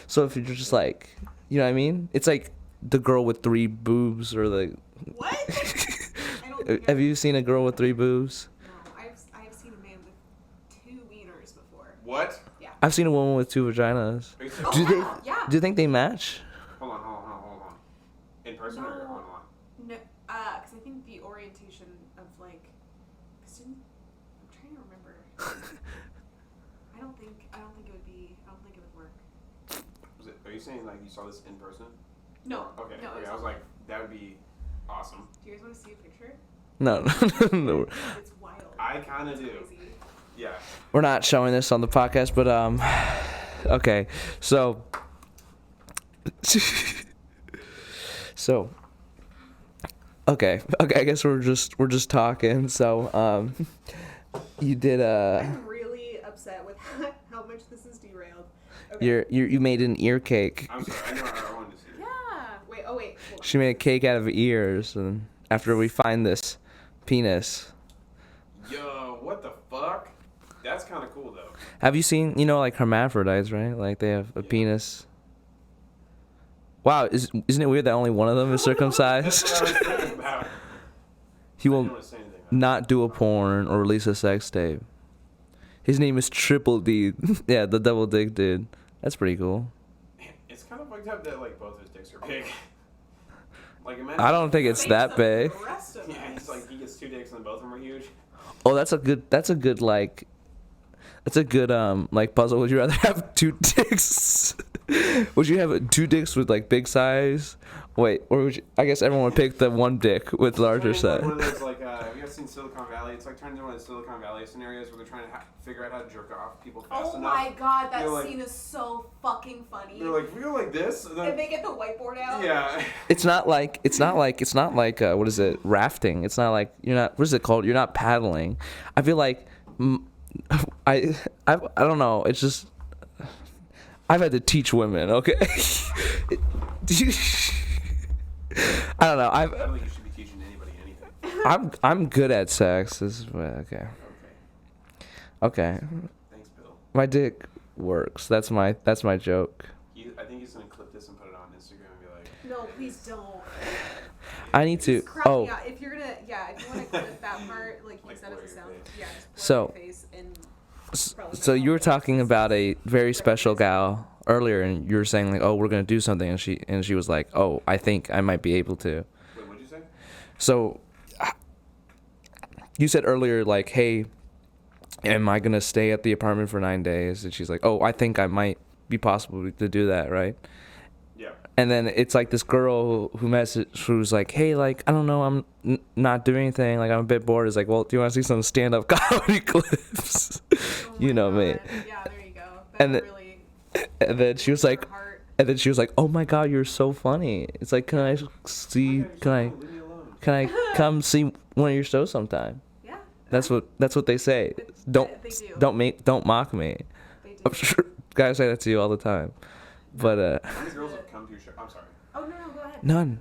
So if you're just like, you know what I mean? It's like the girl with 3 boobs or the. What? I don't think Have you seen a girl with 3 boobs? No, I've seen a man with 2 wieners before. What? Yeah. I've seen a woman with 2 vaginas. Are you Oh, Do they? yeah. Do you think they match? Hold on. In person or No. online? No, because I think the orientation of like, I'm trying to remember. I don't think it would be. I don't think it would work. Are you saying like you saw this in person? No. Okay. No, Okay. it's I was online. like, that would be awesome. Do you guys want to see a picture? No, no. It's wild. I kind of It's do. crazy. Yeah. We're not showing this on the podcast, but okay. So okay. I guess we're just talking. So you did I'm really upset with how much this is derailed. Okay. you made an ear cake. I'm sorry. I know I wanted to see it. Yeah. Wait. Oh wait. Hold on. She made a cake out of ears, and after we find this penis. Yo, what the fuck? That's kind of cool though. Have you seen, like hermaphrodites, right? Like they have a penis. Wow, isn't it weird that only one of them is circumcised? That's what I was thinking about. He I will didn't want to say anything about not do a porn or release a sex tape. His name is Triple D. Yeah, the double dick dude. That's pretty cool. it. It's kind of fucked up that like both his dicks are big. Like imagine. I don't think it's Save that some for big. the rest of Yeah, us. it's like he gets 2 dicks and both of them are huge. Oh, that's a good like like puzzle. Would you rather have 2 dicks? Would you have 2 dicks with like big size? Wait, or would you, I guess everyone would pick the 1 dick with larger It's like size. one of those like have you guys seen Silicon Valley? It's like turned into one of the Silicon Valley scenarios where they're trying to figure out how to jerk off people fast Oh enough. my god, that They're like- scene is so fucking funny. They're like, we go like this, and then and they get the whiteboard out. yeah. It's not like what is it, rafting? It's not like you're not, what is it called? You're not paddling. I feel like I don't know. It's just I've had to teach women. Okay. I don't know. I don't think you should be teaching anybody anything. I'm good at sex. This is okay. Okay. Thanks, Bill. My dick works. That's my joke. I think he's gonna clip this and put it on Instagram and be like, No, please don't. I need to. Just crop me Oh, out. If you want to clip that part, like you Like said as blur a your sound. face. Yeah, just blur So- your face and so you were talking about a very special gal earlier, and you were saying like, oh, we're gonna do something, and she was like, oh, I think I might be able to. wait, what'd you say? So you said earlier like, hey, am I gonna stay at the apartment for 9 days? And she's like, oh, I think I might be possible to do that, right? Yeah. And then it's like this girl who who's like, hey, like, I don't know, I'm not doing anything, like I'm a bit bored. Is like, well, do you want to see some stand-up comedy clips? oh You my know me. God. Yeah, there you go. And That the- really And then she was like, heart. oh my god, you're so funny. It's like, can I see? Leave me alone. Can I come see one of your shows sometime? Yeah. That's what they say. Don't They do. don't mock me. They do. Guys say that to you all the time. But How many girls have come to your show? I'm sorry. Oh no, go ahead. none.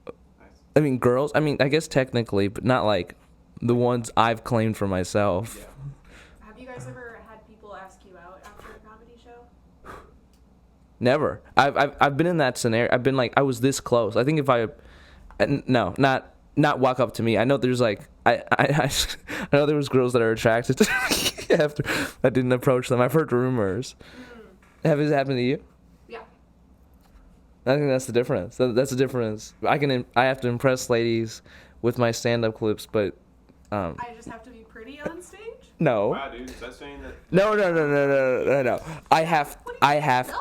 Nice. I mean, girls. I mean, I guess technically, but not like the ones I've claimed for myself. Yeah. Have you guys ever had people ask you out after a comedy show? Never. I've been in that scenario. I've been like, I was this close. I think if I, no, not walk up to me. I know there's like, I know there was girls that are attracted to me after I didn't approach them. I've heard rumors. Have it happened to you? Yeah. I think that's the difference. That's the difference. I have to impress ladies with my stand-up clips, but I just have to be pretty on stage? no. Wow, dude, is that saying that? No. I have.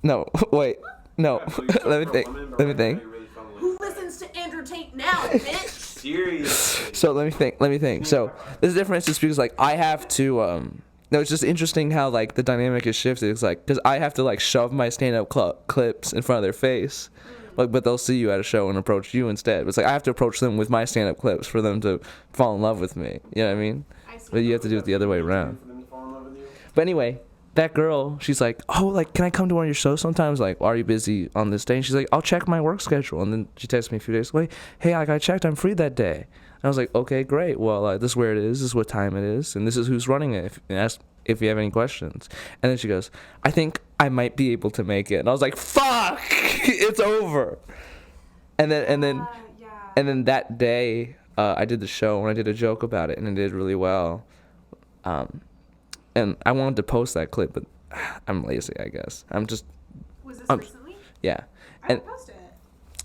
No, wait. No. Let me think. Who listens to Andrew Tate now, bitch? Seriously. So let me think. So the difference is because like I have to no, it's just interesting how like the dynamic is shifted. It's like because I have to like shove my stand-up clips in front of their face, like, but they'll see you at a show and approach you instead. But it's like I have to approach them with my stand-up clips for them to fall in love with me. You know what I mean? I see. But you have to do it the other way around. For them to fall in love with you? But anyway, that girl, she's like, oh, like, can I come to one of your shows sometimes? Like, are you busy on this day? And she's like, I'll check my work schedule. And then she texted me a few days later, hey, like, I checked, I'm free that day. And I was like, okay, great. Well, this is where it is. This is what time it is. And this is who's running it. And ask if you have any questions. And then she goes, I think I might be able to make it. And I was like, fuck, it's over. And then that day, I did the show and I did a joke about it and it did really well. And I wanted to post that clip, but I'm lazy, I guess. Was this recently? Yeah. I would post it.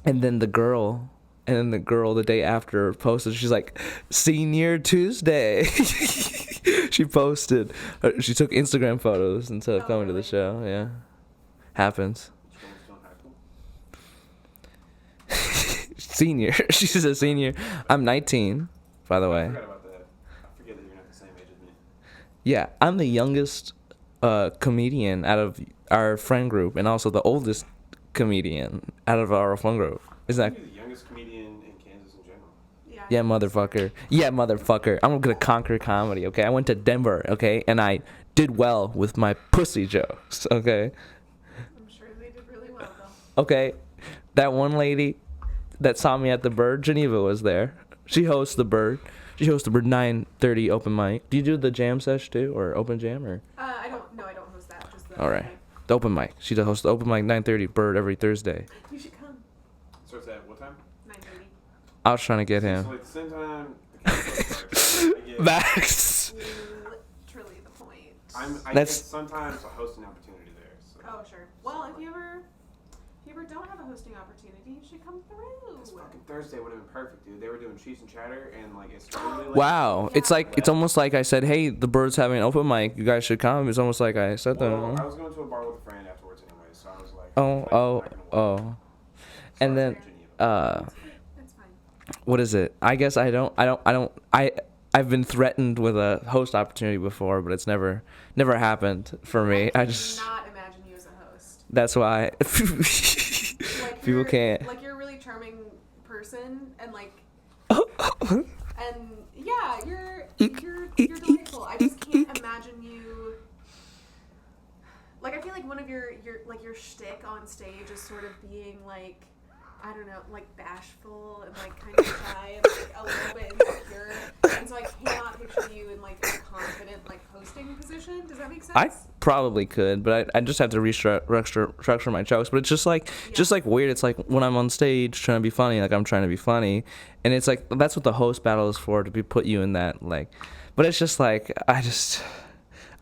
And then the girl the day after posted, she's like, Senior Tuesday. She posted. She took Instagram photos instead of coming to the show. Yeah. Happens. Senior. She's a senior. I'm 19, by the way. I forgot about that. I forget that you're not the same age as me. Yeah, I'm the youngest comedian out of our friend group, and also the oldest comedian out of our friend group. Isn't that? You're the youngest comedian in Kansas in general. Yeah, motherfucker. Yeah, motherfucker. I'm gonna conquer comedy. Okay, I went to Denver. Okay, and I did well with my pussy jokes. Okay. I'm sure they did really well, though. Okay, that one lady that saw me at the Bird, Geneva, was there. She hosts the Bird. She hosts the Bird 9:30 open mic. Do you do the jam sesh too, or open jam, or? I don't host that. Just the All right, the open mic. She does host the open mic 9:30 Bird every Thursday. You should come. So it's at what time? 9:30. I was trying to get him. So like the same time. The Max. Literally the point. I That's- get sometimes a hosting opportunity there. So. Oh, sure. Well, if you ever don't have a hosting opportunity, you should come through. This fucking Thursday would have been perfect, dude. They were doing Cheese and Chatter, and like it started really late. Wow, it's almost like I said, hey, the Bird's having an open mic. You guys should come. It's almost like I said Well, that. I was going to a bar with a friend afterwards anyway, so I was like, Oh. I'm not gonna walk. And then That's fine. what is it? I guess I've been threatened with a host opportunity before, but it's never happened for me. I just not imagine you as a host. that's why Like people can't. Like you're a really charming person, and like, and yeah, you're delightful. I just can't imagine you. Like I feel like one of your shtick on stage is sort of being like, I don't know, like bashful and like kind of shy and like a little bit insecure, and so I cannot picture you in like a confident like hosting position. Does that make sense? I probably could, but I just have to restructure my jokes. But it's just like weird. It's like when I'm on stage trying to be funny, like I'm trying to be funny, and it's like that's what the host battle is for, to put you in that like. But it's just like I just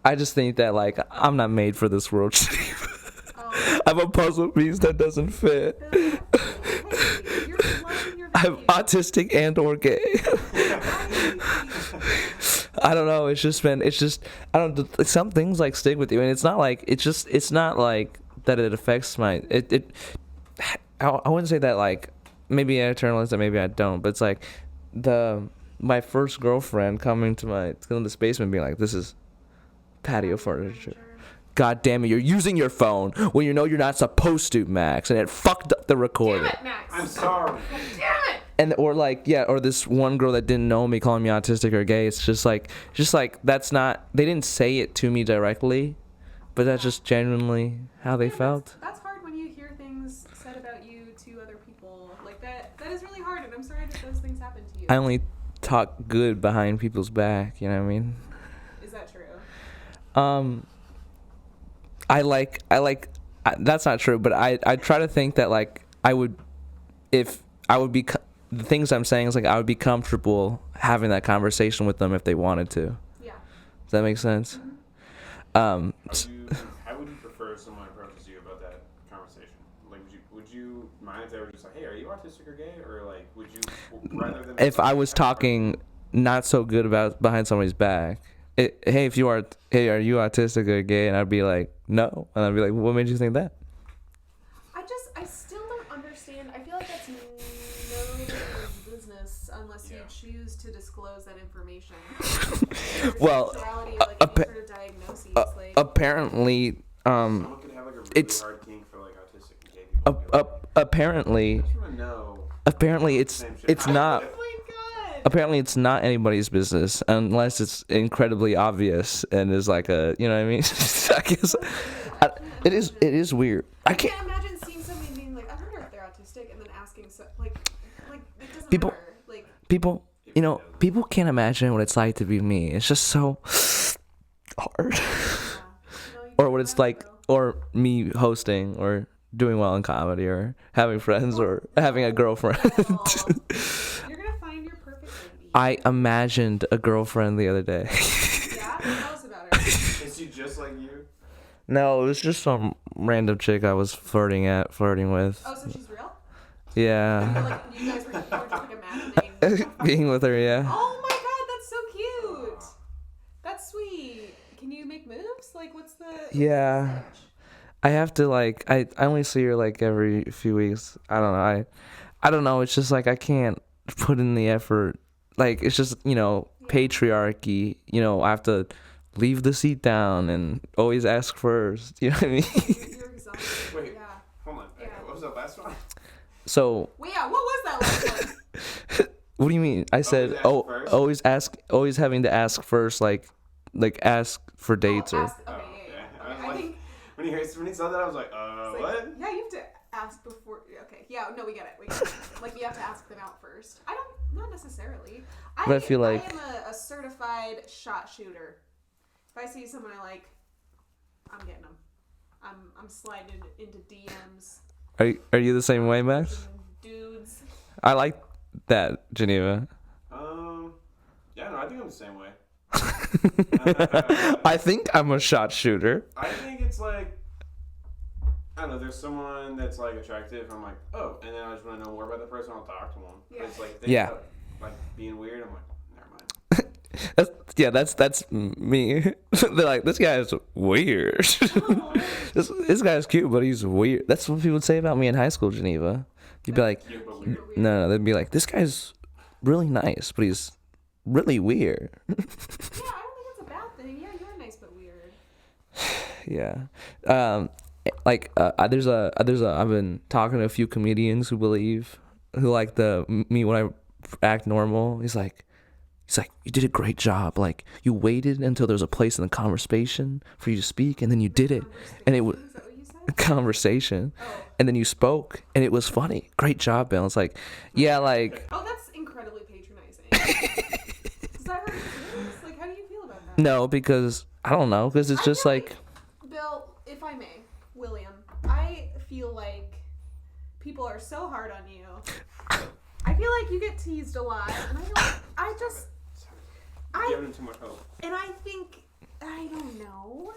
think that like I'm not made for this world. I'm a puzzle piece that doesn't fit. I'm autistic and or gay. I don't know. Some things like stick with you, and it's not like that it affects my. I wouldn't say that like maybe I internalize that, maybe I don't, but it's like my first girlfriend coming to this basement, being like, "This is patio furniture." God damn it, you're using your phone when you know you're not supposed to, Max, and it fucked up the recording. Damn it, Max. I'm sorry. God damn it. Or this one girl that didn't know me calling me autistic or gay. It's just like that's not, they didn't say it to me directly, but that's just genuinely how they Yeah, felt. That's hard when you hear things said about you to other people. Like that is really hard, and I'm sorry that those things happen to you. I only talk good behind people's back, you know what I mean? Is that true? That's not true, but I try to think that like the things I'm saying is like I would be comfortable having that conversation with them if they wanted to. Yeah. Does that make sense? How would you prefer someone approaches you about that conversation? Like, would you mind if they were just like, hey, are you autistic or gay? Or like, would you rather than If I was talking not so good about behind somebody's back, are you autistic or gay? And I'd be like, no. And I'd be like, what made you think that? I still don't understand. I feel like that's nobody's business unless you choose to disclose that information. Well, diagnoses, apparently, someone could have like a really hard kink for like autistic and gay people. Apparently, it's not. Oh my god. Apparently, it's not anybody's business unless it's incredibly obvious and is like a, you know what I mean? I guess it is weird. I can't imagine seeing somebody being like, I wonder if they're autistic, and then asking like it doesn't people, matter. Like people, you know, people can't imagine what it's like to be me. It's just so hard. Or what it's like, or me hosting, or doing well in comedy, or having friends, or having a girlfriend. You're gonna find your perfect lady. I imagined a girlfriend the other day. Yeah? Tell us about her. Is she just like you? No, it was just some random chick I was flirting with. Oh, so she's real? Yeah. Like, you guys were just like imagining. Being with her, yeah. Oh my god, that's so cute. That's sweet. Can you make moves? Like, what's the... Yeah. I have to, like, I only see her, like, every few weeks. I don't know. I don't know. It's just, like, I can't put in the effort. Like, it's just, you know, patriarchy. You know, I have to leave the seat down and always ask first. You know what I mean? You're exhausted. Wait, Yeah. hold on. Yeah. What was that last one? So... Well, yeah, what was that last one? What do you mean? I said, always having to ask first, like ask for dates or... Okay, yeah. I think... When he said that, I was like, what? Yeah, you have to ask before... Okay, yeah, no, we get it. Like, you have to ask them out first. Not necessarily. But I feel like... I am a certified shot shooter. If I see someone I like, I'm getting them. I'm sliding into DMs. Are you the same way, Max? Dudes. I like that, Geneva. Yeah, no, I think I'm the same way. I think I'm a shot shooter. I think it's like, I don't know, there's someone that's like attractive, I'm like, oh, and then I just want to know more about the person, I'll talk to them. Yeah. It's like, like being weird, I'm like, never mind. That's me. They're like, this guy is weird. Oh. this guy's cute, but he's weird. That's what people would say about me in high school, Geneva. You'd be like, Cute, but weird. no, they'd be like, this guy's really nice, but he's really weird. Yeah, I don't think that's a bad thing. Yeah, you're nice but weird. Yeah. I've been talking to a few comedians who like me when I act normal. He's like, you did a great job. Like, you waited until there was a place in the conversation for you to speak, and then you did it, and it was Is that what you said? a conversation, and then you spoke, and it was funny. Great job, Bill. It's like, yeah, like. Oh, that's incredibly patronizing. Is that hurt your feelings? Like, how do you feel about that? No, because I don't know, because it's just like. Bill, if I may, William, I feel like people are so hard on you. I feel like you get teased a lot, and Giving him too much hope. And I think, I don't know,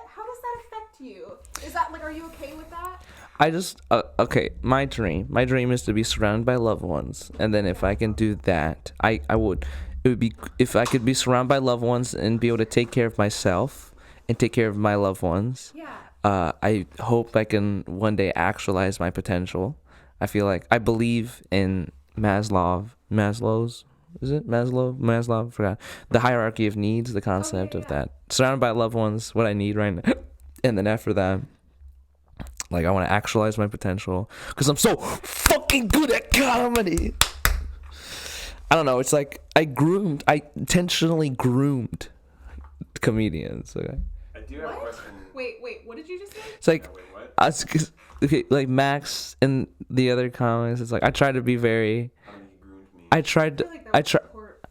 how does that affect you? Is that, like, are you okay with that? I just, okay, my dream is to be surrounded by loved ones, and then if I can do that, it would be, if I could be surrounded by loved ones and be able to take care of myself and take care of my loved ones. Yeah. I hope I can one day actualize my potential. I feel like I believe in Maslow's, is it Maslow? I forgot. The hierarchy of needs, the concept of that. Surrounded by loved ones, what I need right now. And then after that, like, I want to actualize my potential because I'm so fucking good at comedy. I don't know. It's like I intentionally groomed comedians. Okay? I do have a question Wait, what did you just say? It's like, Wait, what? okay, like Max and the other comics. It's like I tried to be very. How many groomed me? I tried to. feel like that I was try. support.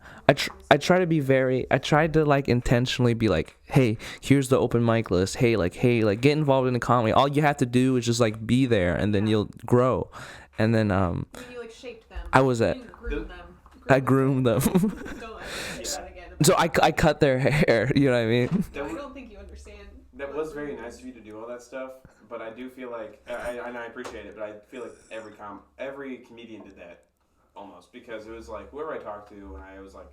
I try to be very. I tried to like intentionally be like, hey, here's the open mic list. Hey, like get involved in the comedy. All you have to do is just like be there, and then you'll grow. And then You like shaped them. I was at. You groomed them. I groomed them. Don't ever say that again. So I cut their hair. You know what I mean? I don't think you understand. That was very nice of you to do all that stuff, but I do feel like and I appreciate it, but I feel like every comedian did that almost, because it was like whoever I talked to and I was like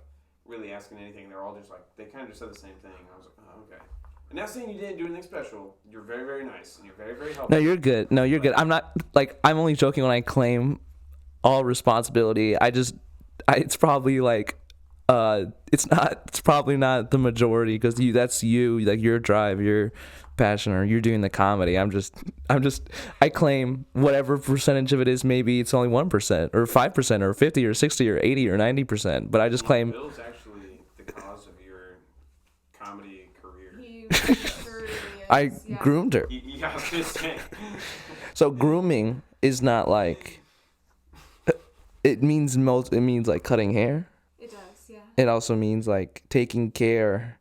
really asking anything, they're all just like they kind of just said the same thing. I was like, oh, okay. And not saying you didn't do anything special. You're very, very nice and you're very, very helpful. No, you're good. No, you're good. I'm not like I'm only joking when I claim all responsibility. It's probably like it's probably not the majority, because that's you, like your drive, your passion, or you're doing the comedy. I claim whatever percentage of it is. Maybe it's only 1% or 5% or 50 or 60 or 80 or 90%, but I just claim Bill's actually the cause of your comedy career. He sure is. I Yeah. groomed her. Yeah, I was just saying. So grooming is not like it means like cutting hair. It does, yeah. It also means like taking care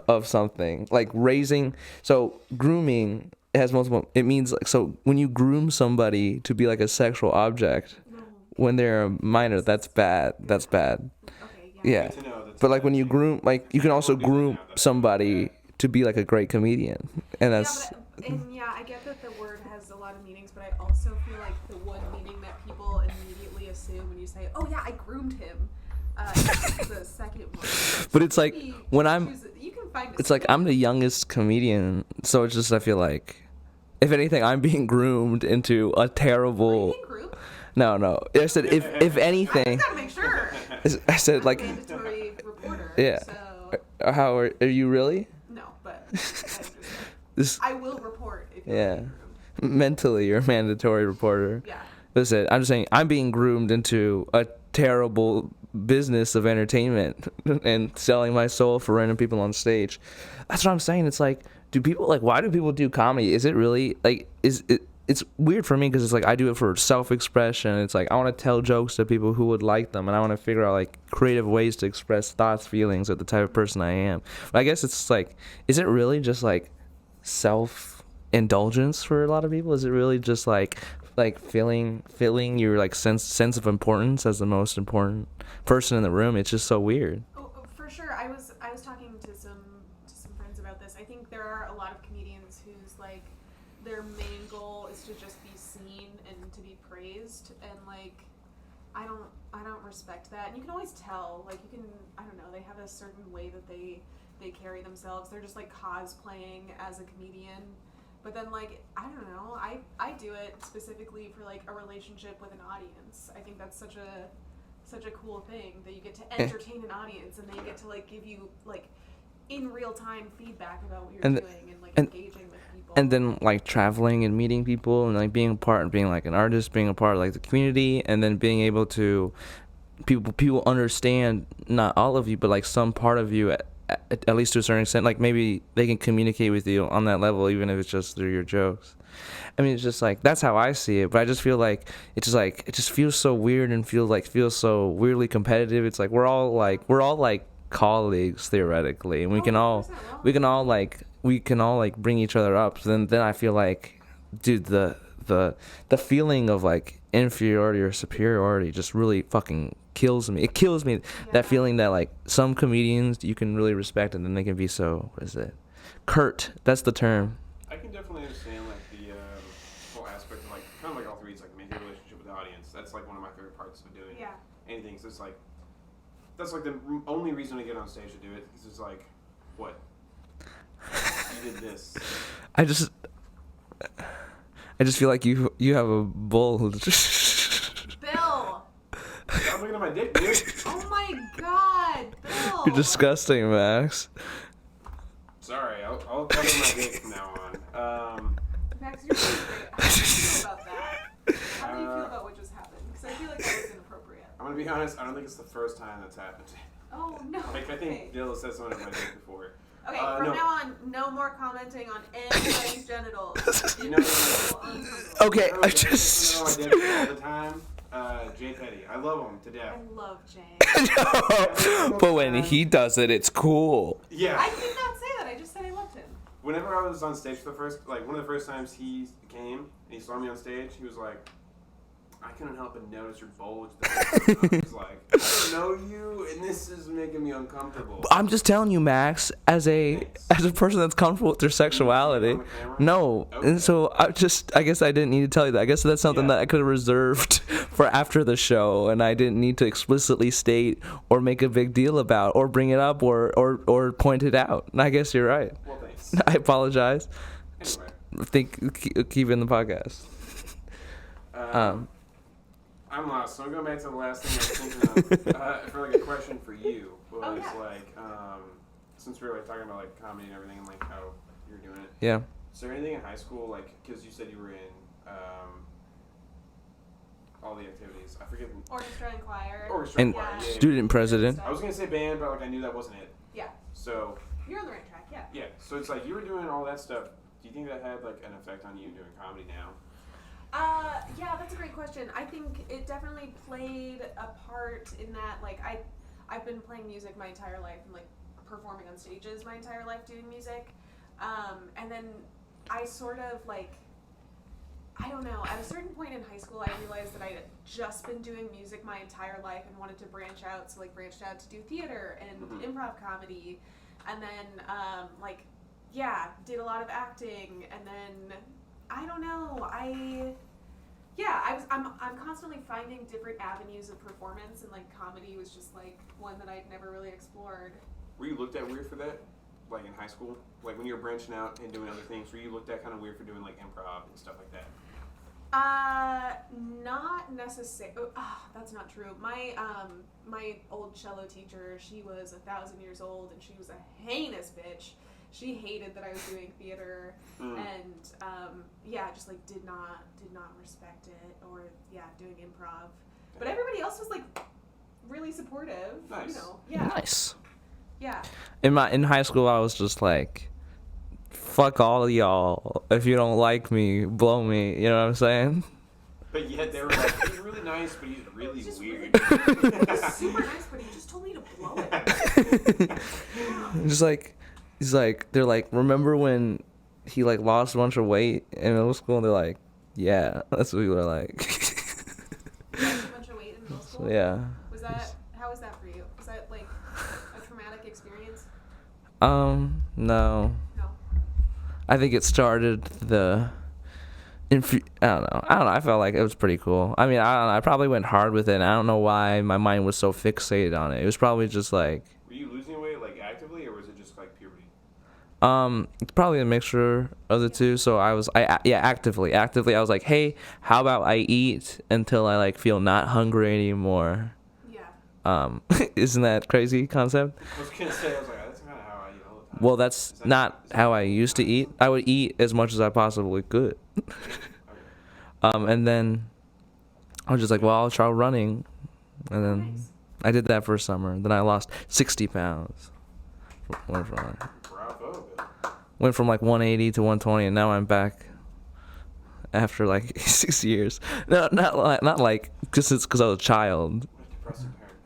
of something, like raising. So grooming has multiple. It means like, so when you groom somebody to be like a sexual object No. when they're a minor, that's bad. That's bad. Okay, yeah. Yeah. Good to know that's But like when you groom, like you can also Don't do that groom now, that's somebody to be like a great comedian, and that's I get that the word has a lot of meanings, but I also feel like the one meaning that people immediately assume when you say, "Oh yeah, I groomed him," is the second one. But it's like Maybe when I'm. you can find. It's like I'm the youngest comedian, so it's just I feel like, if anything, I'm being groomed into a terrible. Group. No. I said if I anything, just gotta make sure. I said like, Mandatory reporter. Yeah. So how are you really? no, but This I will report if you're yeah, being groomed. mentally you're a mandatory reporter. Yeah. Listen, I'm just saying I'm being groomed into a terrible business of entertainment and selling my soul for random people on stage. That's what I'm saying. It's like, why do people do comedy? Is it really like it's weird for me, because it's like I do it for self-expression. It's like I want to tell jokes to people who would like them, and I want to figure out like creative ways to express thoughts, feelings of the type of person I am. But I guess it's like, is it really just like self-indulgence for a lot of people? Is it really just like feeling your like sense of importance as the most important person in the room? It's just so weird. Oh, for sure. I was talking to some friends about this. I think there are a lot of comedians whose like their main goal is to just be seen and to be praised, and like I don't respect that. And you can always tell, like you can, I don't know, they have a certain way that they carry themselves. They're just like cosplaying as a comedian. But then, like, I don't know, I do it specifically for, like, a relationship with an audience. I think that's such a cool thing, that you get to entertain an audience, and they get to, like, give you, like, in real time feedback about what you're doing and, like, engaging with people. And then, like, traveling and meeting people and, like, being like, an artist, being a part of, like, the community, and then being able to, people understand, not all of you, but, like, some part of you at least to a certain extent. Like maybe they can communicate with you on that level, even if it's just through your jokes. I mean, it's just like, that's how I see it. But I just feel like it just feels so weird and feels so weirdly competitive. It's like we're all like colleagues theoretically, and we can all bring each other up. So then I feel like, dude, the feeling of like inferiority or superiority just really fucking kills me. It kills me. Yeah. That feeling that like some comedians you can really respect, and then they can be so, what is it? Curt. That's the term. I can definitely understand like the whole aspect of like kind of like all three. It's like making a relationship with the audience. That's like one of my favorite parts of doing anything. So it's like that's like the only reason to get on stage to do it. Because it's like, what? You did this. I just feel like you have a bull. Bill! I'm looking at my dick, dude. Oh my god, Bill! You're disgusting, Max. Sorry, I'll cover my dick from now on. Max, you're really great. How do you feel about that? How do you feel about what just happened? Because I feel like that was inappropriate. I'm gonna be honest, I don't think it's the first time that's happened. Oh, no. Like, I think Dill has said something about my dick before. Okay, from no. now on, no more commenting on anybody's genitals. You know, Okay, I I just just. my dad all the time. Jay Petty, I love him to death. I love Jay. But when he does it, it's cool. Yeah. I did not say that. I just said I loved him. Whenever I was on stage for the first, one of the first times he came and he saw me on stage, he was like, I couldn't help but notice your bulge. I was like, I don't know you, and this is making me uncomfortable. I'm just telling you, Max, as a person that's comfortable with their sexuality. No, Okay. and so I guess I didn't need to tell you that. I guess that's something that I could have reserved for after the show, and I didn't need to explicitly state or make a big deal about or bring it up or point it out. And I guess you're right. Well, thanks. I apologize. Anyway. Keep in the podcast. I'm lost, so I'm going back to the last thing I was thinking of for a question for you was since we were talking about comedy and everything and how you're doing it. Yeah. Is there anything in high school because you said you were in all the activities? I forget. Orchestra and choir. Orchestra And choir. Yeah. student president. I was gonna say band, but I knew that wasn't it. Yeah. So. You're on the right track. Yeah. Yeah. So it's you were doing all that stuff. Do you think that had an effect on you doing comedy now? Yeah, that's a great question. I think it definitely played a part in that. I've been playing music my entire life and performing on stages my entire life doing music, and then I sort of I don't know. At a certain point in high school, I realized that I had just been doing music my entire life and wanted to branch out. So branched out to do theater and improv comedy, and then did a lot of acting, and then. I don't know. I'm constantly finding different avenues of performance, and comedy was just one that I'd never really explored. Were you looked at weird for that, in high school? When you were branching out and doing other things, were you looked at kind of weird for doing improv and stuff like that? Not necessarily. That's not true. My old cello teacher, she was 1,000 years old, and she was a heinous bitch. She hated that I was doing theater, and just did not respect it, or doing improv. But everybody else was really supportive. Nice. Nice. Yeah. In high school, I was just fuck all of y'all. If you don't like me, blow me. You know what I'm saying? But yet they were he's really nice, but he's really weird. He's super nice, but he just told me to blow it. He's they're remember when he lost a bunch of weight in middle school? And they're yeah, that's what we were like. You lost a bunch of weight in middle school? Yeah. How was that for you? Was that a traumatic experience? No. No. I think it started I don't know. I felt like it was pretty cool. I mean, I don't know. I probably went hard with it. And I don't know why my mind was so fixated on it. It was probably just Were you losing weight actively, or was it just puberty? It's probably a mixture of the two. So actively I was hey, how about I eat until I feel not hungry anymore? Yeah. Isn't that crazy concept? I was gonna say, that's kind of how I eat all the time. Well, that's not how I used to eat. I would eat as much as I possibly could. And then I was just well, I'll try running, and then Nice. I did that for a summer. Then I lost 60 pounds. Went from Bravo. 180 to 120, and now I'm back after 6 years. No, not just it's because I was a child. Depressing parent.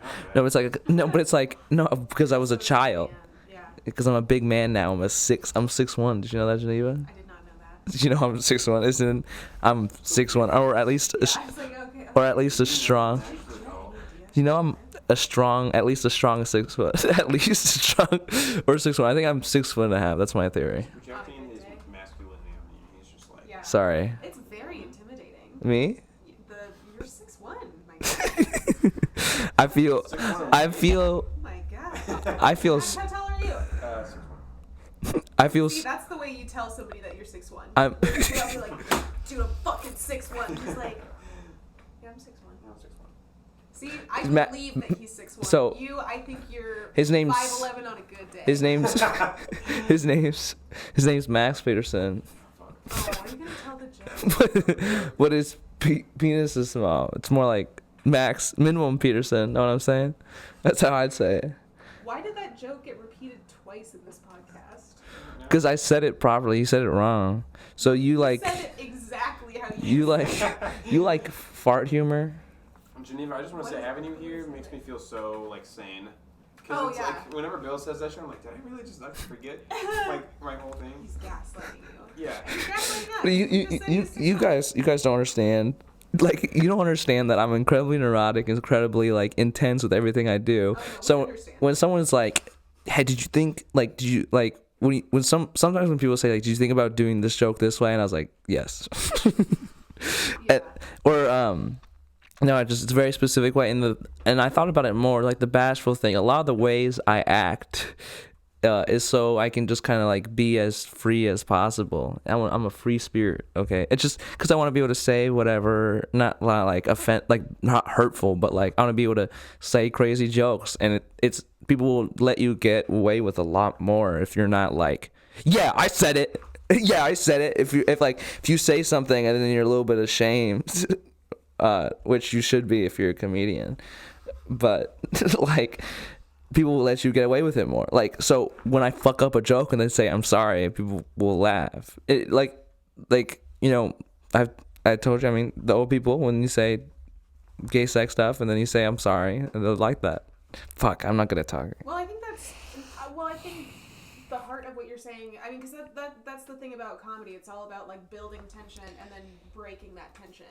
No, it's no, because I was a child. Yeah. Because I'm a big man now. I'm 6'1". Did you know that, Geneva? I did not know that. Did you know I'm 6'1"? I'm 6'1", or at least, I was okay. or at least a strong. You know, I'm at least a strong 6 foot, at least strong, or 6'1". I think I'm 6'1.5". That's my theory. Projecting his masculinity on you. He's just Yeah. Sorry. It's very intimidating. Me? You're 6'1". My God. I feel. Oh my God. I feel. How tall are you? 6'1". I feel. See, that's the way you tell somebody that you're 6'1". I'm. You'll be dude, I'm fucking 6'1". He's yeah, I'm 6'1". I'm 6'1". See, I Ma- believe that he's 6'1". So, I think you're his name's 5'11" on a good day. His name's Max Peterson. Oh, are you gonna tell the joke? What is penis is small. It's more like Max minimum Peterson. Know what I'm saying? That's how I'd say it. Why did that joke get repeated twice in this podcast. Because I said it properly. You said it wrong. So you like. Said it exactly how You like fart humor. Geneva, I just want to What say is- having you here makes me feel so like sane. Oh, It's yeah. like whenever Bill says that shit, I'm like, did I really just like forget like my whole thing? He's gaslighting you. Yeah. He's gaslighting us. But He just said he's you guys don't understand. Like, you don't understand that I'm incredibly neurotic, incredibly like intense with everything I do. Oh, no, we So understand. when someone's like, "Hey, did you think like did you like when sometimes when people say like, did you think about doing this joke this way?" And I was like, yes. Yeah. No, it's a very specific way. And I thought about it more, like the bashful thing. A lot of the ways I act is so I can just kind of like be as free as possible. I'm a free spirit, okay? It's just because I want to be able to say whatever, not like not hurtful, but like I want to be able to say crazy jokes, and it's people will let you get away with a lot more if you're not like, yeah, I said it. Yeah, I said it. If you say something and then you're a little bit ashamed. Which you should be if you're a comedian, but like people will let you get away with it more. Like, so when I fuck up a joke and then say I'm sorry, people will laugh. It like you know, I told you, I mean, the old people, when you say gay sex stuff and then you say I'm sorry, and they'll like that. Fuck, I'm not good at talking. Well, I think that's. I think the heart of what you're saying. I mean, because that's the thing about comedy. It's all about like building tension and then breaking that tension.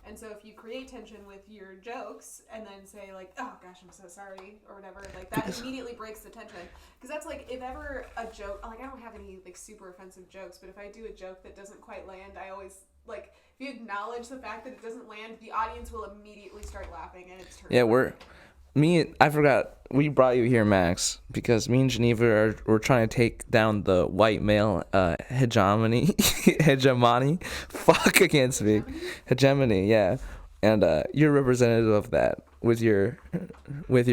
And so if you create tension with your jokes and then say like, oh gosh, I'm so sorry or whatever, like that immediately breaks the tension. Because that's like, if ever a joke, like I don't have any like super offensive jokes, but if I do a joke that doesn't quite land, I always like, if you acknowledge the fact that it doesn't land, the audience will immediately start laughing and it's terrific. Yeah, I forgot, we brought you here, Max, because me and Geneva we're trying to take down the white male hegemony. Fuck, I can't speak. Hegemony, yeah. And you're representative of that with your Thanks. With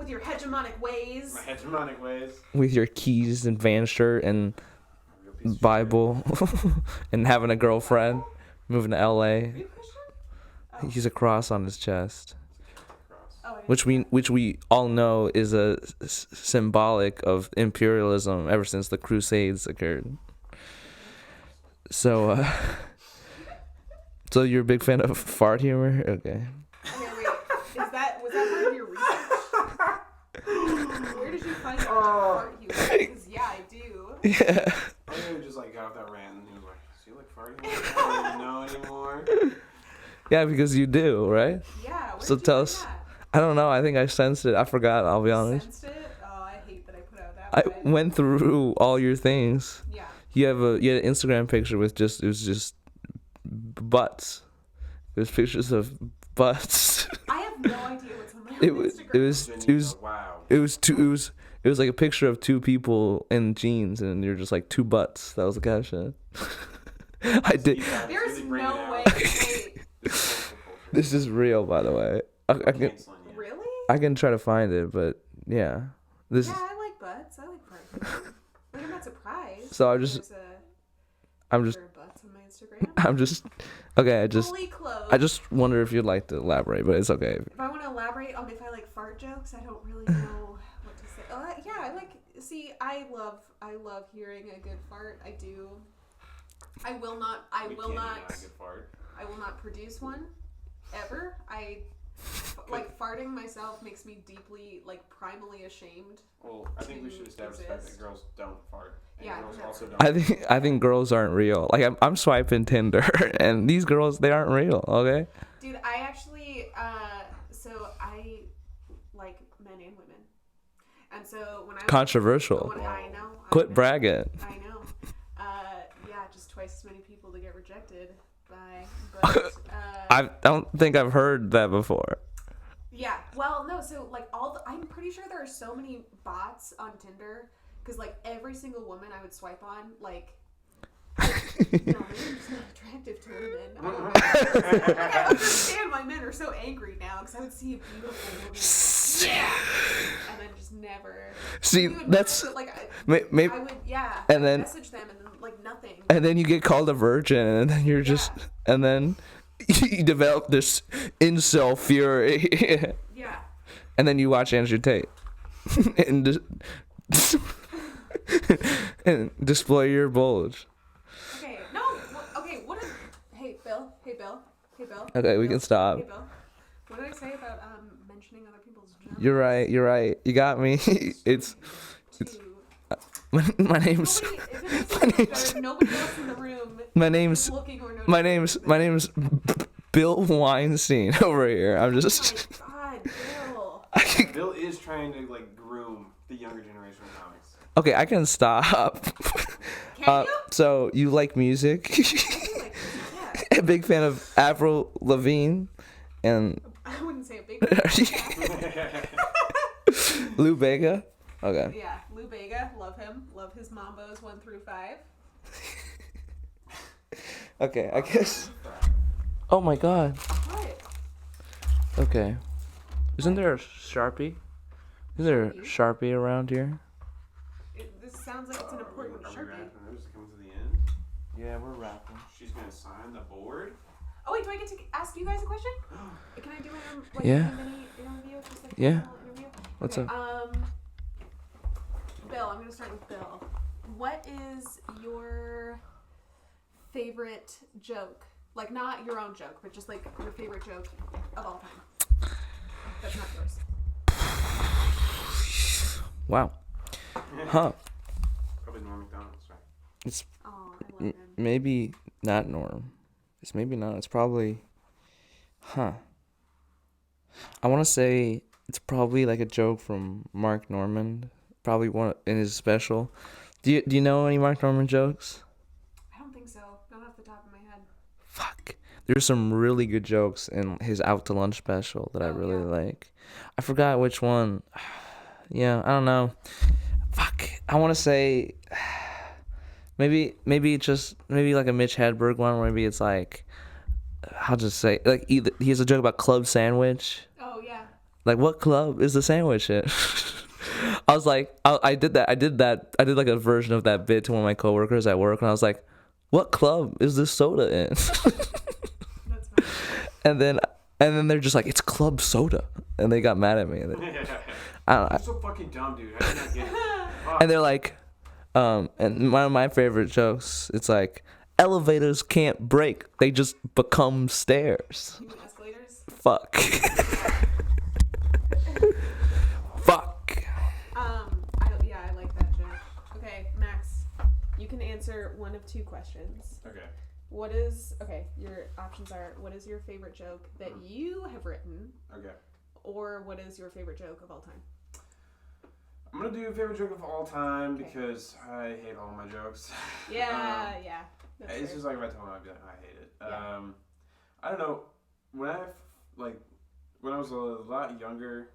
your hegemonic ways. My hegemonic ways. with your keys and van shirt and Real piece of Bible and having a girlfriend, moving to LA. Are you Christian? He's a cross on his chest. Oh, I didn't Which we all know is a symbolic of imperialism ever since the Crusades occurred. So, so you're a big fan of fart humor? Okay. Okay, wait. Was that part of your research? Where did you find fart humor? Because yeah, I do. Yeah. I think just like got off that rant and he was like, "So you like farting?" I don't even know anymore. Yeah, because you do, right? Yeah. Where So did you tell find us. that? I don't know. I think I sensed it. I forgot. I'll be honest. Sensed it? Oh, I hate that I put out I that way. went through all your things. Yeah. You had an Instagram picture with it was just butts. It was pictures of butts. I have no idea what's on my It was Instagram. Wow. it was like a picture of two people in jeans and you're just like two butts. That was the caption. I did. There's no way. Wait, This is real, by the way. really? I can try to find it, but yeah, this. Yeah, I like butts. I like fart. Like, I'm not surprised. So I'm just butts on my Instagram. Okay. Fully clothed. I just wonder if you'd like to elaborate, but it's okay. If I want to elaborate on if I like fart jokes, I don't really know what to say. Yeah, I like. See, I love hearing a good fart. I do. I will not produce one ever. Like farting myself makes me deeply, like, primally ashamed. Well, I think we should establish the fact that girls don't fart. And Yeah, girls never. also don't. I think girls aren't real. Like I'm swiping Tinder, and these girls, they aren't real. Okay. Dude, I actually, so I like men and women. And so when I Controversial. I know. Quit bragging. I know. Yeah, just twice as many people to get rejected by. But I don't think I've heard that before. yeah. Well, no. So like I'm pretty sure there are so many bots on Tinder because like every single woman I would swipe on, like. No, I'm just not attractive to women. I don't know. Like, I understand why men are so angry now because I would see a beautiful woman, like, yeah, and then just never. See, You would that's never, like maybe. I would, yeah. And I'd then- message them and then like nothing. And then you get called a virgin, and then you're just, and then you develop this incel fury, Yeah. and then you watch Andrew Tate, and just and display your bulge. Okay, no. Okay, what is? Hey, Bill. Hey, Bill. Hey, Bill. Okay, we Bill? can stop. Hey, Bill. What did I say about mentioning other people's germs? You're right. You got me. It's my name's Nobody else in the room. my name's is looking or my name's Bill Weinstein over here. I'm just. Oh my God, Bill. Bill is trying to like groom the younger generation of comics. Okay, I can stop. Can you? So you like music? Yeah. A big fan of Avril Lavigne and I wouldn't say a big fan. Lou Bega. Okay. Yeah, Lou Bega, love him. Love his Mambos 1 through 5. Okay, I guess. Oh my God. What? Okay. Isn't there a Sharpie? Is there a Sharpie around here? This sounds like it's an important Are we Sharpie. wrapping this to come to the end? Yeah, we're wrapping. She's gonna sign the board. Oh wait, do I get to ask you guys a question? Can I do my own like Yeah. mini interview? Just like Yeah. a small interview? What's Okay, up? Bill, I'm gonna start with Bill. What is your favorite joke? Like not your own joke, but just like your favorite joke of all time. That's not yours. Wow. Huh. Probably Norm Macdonald's, right? It's Oh, I love him. maybe not Norm. It's maybe not. It's probably. Huh. I want to say it's probably like a joke from Mark Normand. Probably one in his special. Do you know any Mark Normand jokes? I don't think so. Not off the top of my head. Fuck. There's some really good jokes in his Out to Lunch special that I Oh, really yeah. like. I forgot which one. Yeah, I don't know. Fuck. I want to say maybe like a Mitch Hedberg one where maybe it's like I'll just say like either he has a joke about club sandwich. Oh yeah. Like what club is the sandwich at? I was like I did like a version of that bit to one of my coworkers at work and I was like, what club is this soda in? That's fine. And then they're just like, it's club soda, and they got mad at me. I don't know. You're so fucking dumb, dude. How did you not get it? Fuck. And they're like, and one of my favorite jokes, it's like, elevators can't break, they just become stairs. You mean escalators? Fuck. Fuck. I like that joke. Okay, Max, you can answer one of two questions. Okay. Your options are, what is your favorite joke that you have written? Okay. Or what is your favorite joke of all time? I'm gonna do a favorite joke of all time Okay. because I hate all my jokes. Yeah. That's It's fair. just like if I told him, I'd be like, I hate it. Yeah. I don't know. When I was a lot younger,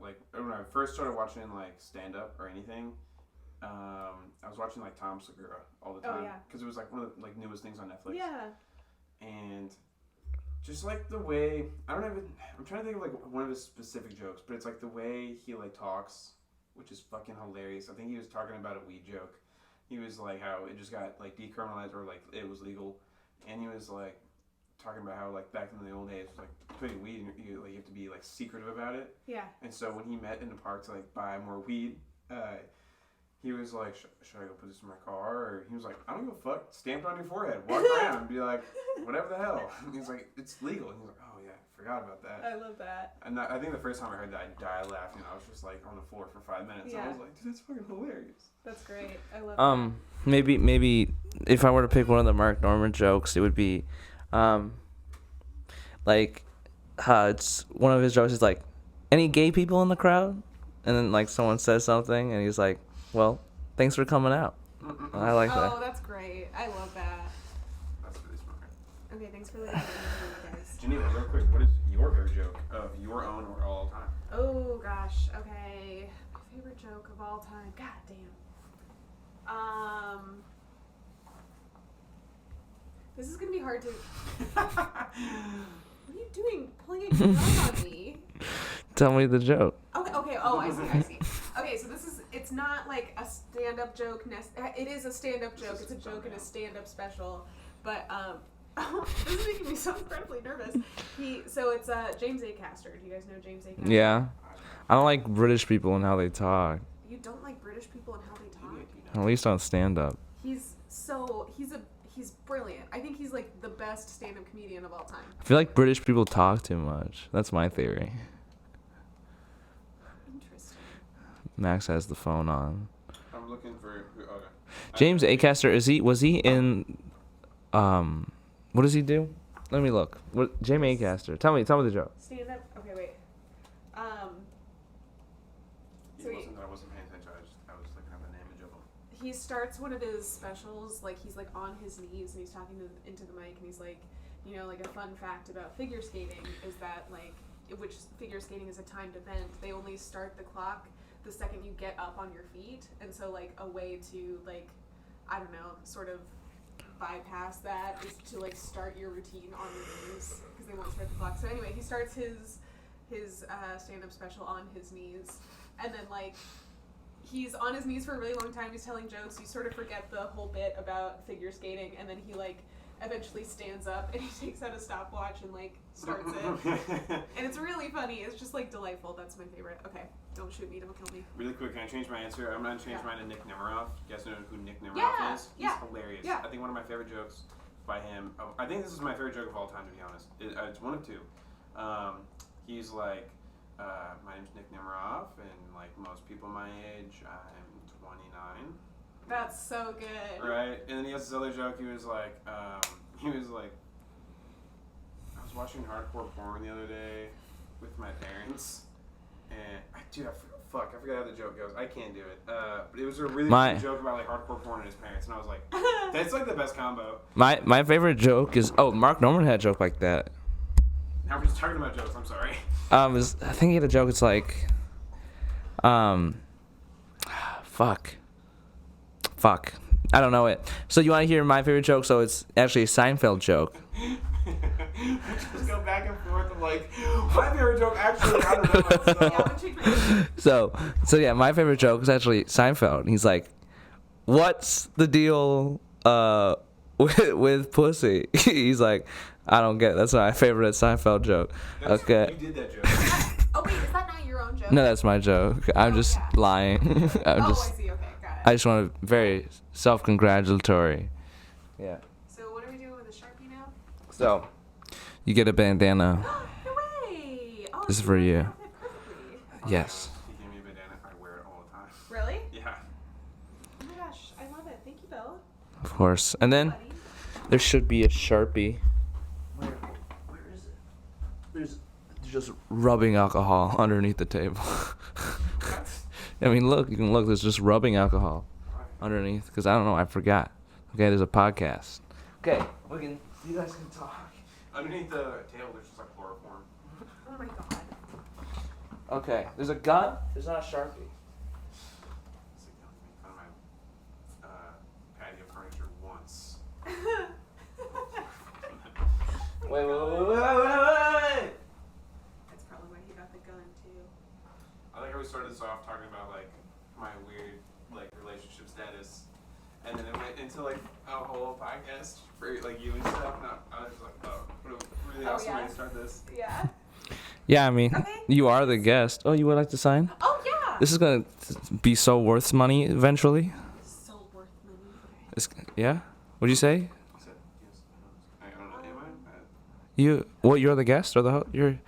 like when I first started watching like stand up or anything, I was watching like Tom Segura all the Oh, time yeah. because it was like one of the like newest things on Netflix. Yeah. And just like the way I'm trying to think of like one of his specific jokes, but it's like the way he like talks, which is fucking hilarious. I think he was talking about a weed joke. He was like how it just got like decriminalized or like it was legal, and he was like talking about how like back in the old days like putting weed in you like you have to be like secretive about it. Yeah. And so when he met in the park to like buy more weed, he was like, should I go put this in my car? Or he was like, I don't give a fuck. Stamp it on your forehead. Walk around and be like, whatever the hell. And he's like, it's legal. And he's like, oh yeah, forgot about that. I love that. And I think the first time I heard that, I died laughing. I was just like on the floor for 5 minutes. Yeah. I was like, dude, that's fucking hilarious. That's great. I love that. Maybe if I were to pick one of the Mark Normand jokes, it would be, it's one of his jokes is like, any gay people in the crowd? And then like someone says something, and he's like, well, thanks for coming out. I like that. Oh, that's great. I love that. That's really smart. Okay, thanks for listening, guys. Geneva, real quick, what is your favorite joke of your own or all time? Oh gosh. Okay. My favorite joke of all time. God damn. This is gonna be hard to. What are you doing? Pulling a gun on me. Tell me the joke. Okay. Oh, I see. Okay, so it's not like a stand-up joke. It is a stand-up joke. It's a joke in a stand-up special. But, this is making me so incredibly nervous. So it's James A. Caster. Do you guys know James A. Caster? Yeah. I don't like British people and how they talk. You don't like British people and how they talk? At least on stand up. He's brilliant. I think he's like the best stand-up comedian of all time. I feel like British people talk too much. That's my theory. Interesting. Max has the phone on. I'm looking for. Okay. James Acaster, was he in what does he do? Let me look. What James Acaster. Tell me the joke. Stand-up. Okay, wait. I wasn't paying attention. I was looking at the image of him. He starts one of his specials, like he's like on his knees and he's talking into the mic and he's like, you know, like a fun fact about figure skating is that like, which figure skating is a timed event, they only start the clock the second you get up on your feet. And so like a way to like, I don't know, sort of bypass that is to like start your routine on your knees because they won't start the clock. So anyway, he starts his stand-up special on his knees. And then, like, he's on his knees for a really long time. He's telling jokes. You sort of forget the whole bit about figure skating. And then he, like, eventually stands up and he takes out a stopwatch and, like, starts it. And it's really funny. It's just, like, delightful. That's my favorite. Okay. Don't shoot me. Don't kill me. Really quick, can I change my answer? I'm going to change mine to Nick Nemeroff. You guys know who Nick Nemeroff is? He's hilarious. Yeah. I think one of my favorite jokes by him, I think this is my favorite joke of all time, to be honest. It's one of two. He's like, my name's Nick Nemeroff, and like most people my age, I'm 29. That's so good. Right? And then he has this other joke. He was like, I was watching hardcore porn the other day with my parents, and I forgot how the joke goes. I can't do it. But it was a really good joke about like hardcore porn and his parents, and I was like, that's like the best combo. My favorite joke is Mark Norman had a joke like that. Now we're just talking about jokes. I'm sorry. I think he had a joke. It's like, fuck. I don't know it. So you want to hear my favorite joke? So it's actually a Seinfeld joke. Just go back and forth of like, my favorite joke actually, I don't know. So yeah, my favorite joke is actually Seinfeld. He's like, what's the deal with pussy? He's like, I don't get it. That's my favorite Seinfeld joke. Okay. You did that joke. Oh wait, is that not your own joke? No, that's my joke. I'm just lying. I see. Okay, got it. I just want to very self-congratulatory. Yeah. So what are we doing with the Sharpie now? So, you get a bandana. No way! Oh, This is for you. Perfectly. Yes. He gave me a bandana. I wear it all the time. Really? Yeah. Oh my gosh, I love it. Thank you, Bill. Of course. And then Buddy. there should be a Sharpie. Where is it? There's just rubbing alcohol underneath the table. I mean, look. You can look. There's just rubbing alcohol underneath. Because I don't know. I forgot. Okay, there's a podcast. Okay, you guys can talk. Underneath the table, there's just like chloroform. Oh my god. Okay, there's a gun. There's not a Sharpie. It's like making fun of my patio furniture once. Wait. That's probably why he got the gun too. I like how we started this off talking about like my weird like relationship status, and then it went into like a whole podcast for like you and stuff. And I was just like, what a really awesome way to start this. Yeah. Yeah, I mean, Okay. you are the guest. Oh, you would like to sign? Oh yeah. This is gonna be so worth money eventually. So worth money. Yeah? What'd you say? I said yes. I don't know. Am I? You're the guest or the host? You're. Is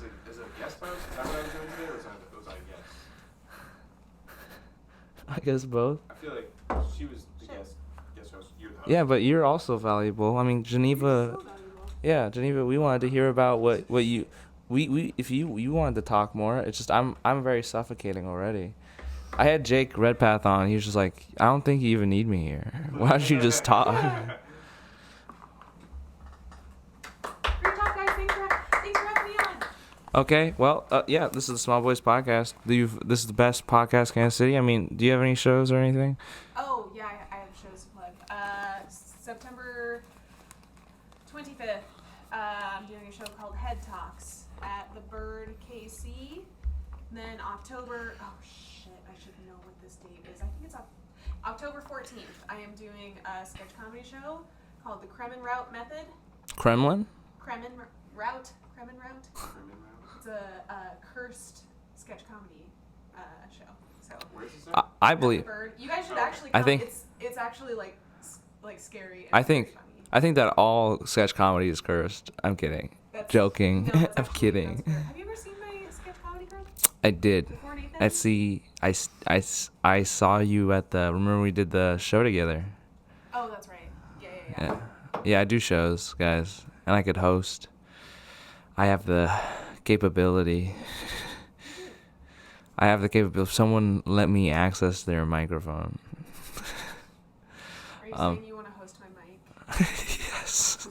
it a guest host? Is that what I was doing today, or was I a guest? I guess both. I feel like she was the guest host. You're the host. Yeah, but you're also valuable. I mean, Geneva. So valuable. Yeah, Geneva. We wanted to hear about what you. If you wanted to talk more, it's just I'm very suffocating already. I had Jake Redpath on. He was just like, I don't think you even need me here. Why don't you just talk? Great job, guys. Thanks for having me on. Okay, well, yeah, this is the Small Boys Podcast. This is the best podcast in Kansas City. I mean, do you have any shows or anything? Oh yeah, I have shows to plug. September 25th, I'm doing a show called Head Talks at the Bird KC. Then October, oh shit, I should know what this date is. I think it's October 14th. I am doing a sketch comedy show called the Kremen Route Method. Kremlin? Kremen Route. It's a cursed sketch comedy show. So Where's this at? I believe. you guys should actually. I Come. think- It's actually like scary. And I think- very funny. I think that all sketch comedy is cursed. I'm kidding. Joking. No, that's I'm actually- kidding. that's fair. Have you ever seen my sketch comedy group I did. before, Nathan? I see. I saw you at the. Remember we did the show together. Oh, that's right. Yeah. Yeah. Yeah, I do shows, guys, and I could host. I have the capability. I have the capability. If someone let me access their microphone. Are you saying you want to host my mic? Yes.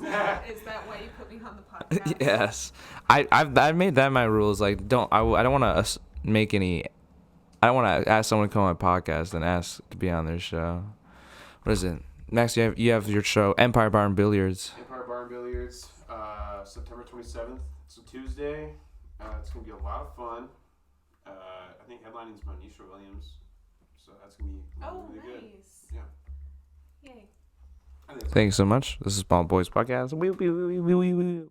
Is that why you put me on the podcast? Yes. I've made that my rules. Like, I don't want to make any. I don't want to ask someone to come on my podcast and ask to be on their show. What is it? Max, you have your show, Empire Bar and Billiards. Empire Bar and Billiards, September 27th. It's a Tuesday. It's going to be a lot of fun. I think headlining is Monisha Williams. So that's going to be really good. Nice. Yeah. Yay. I think it's Thank you so much. This is Small Boys Podcast. Woo, woo, woo, woo, woo,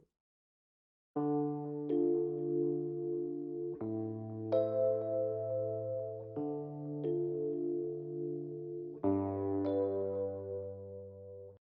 woo.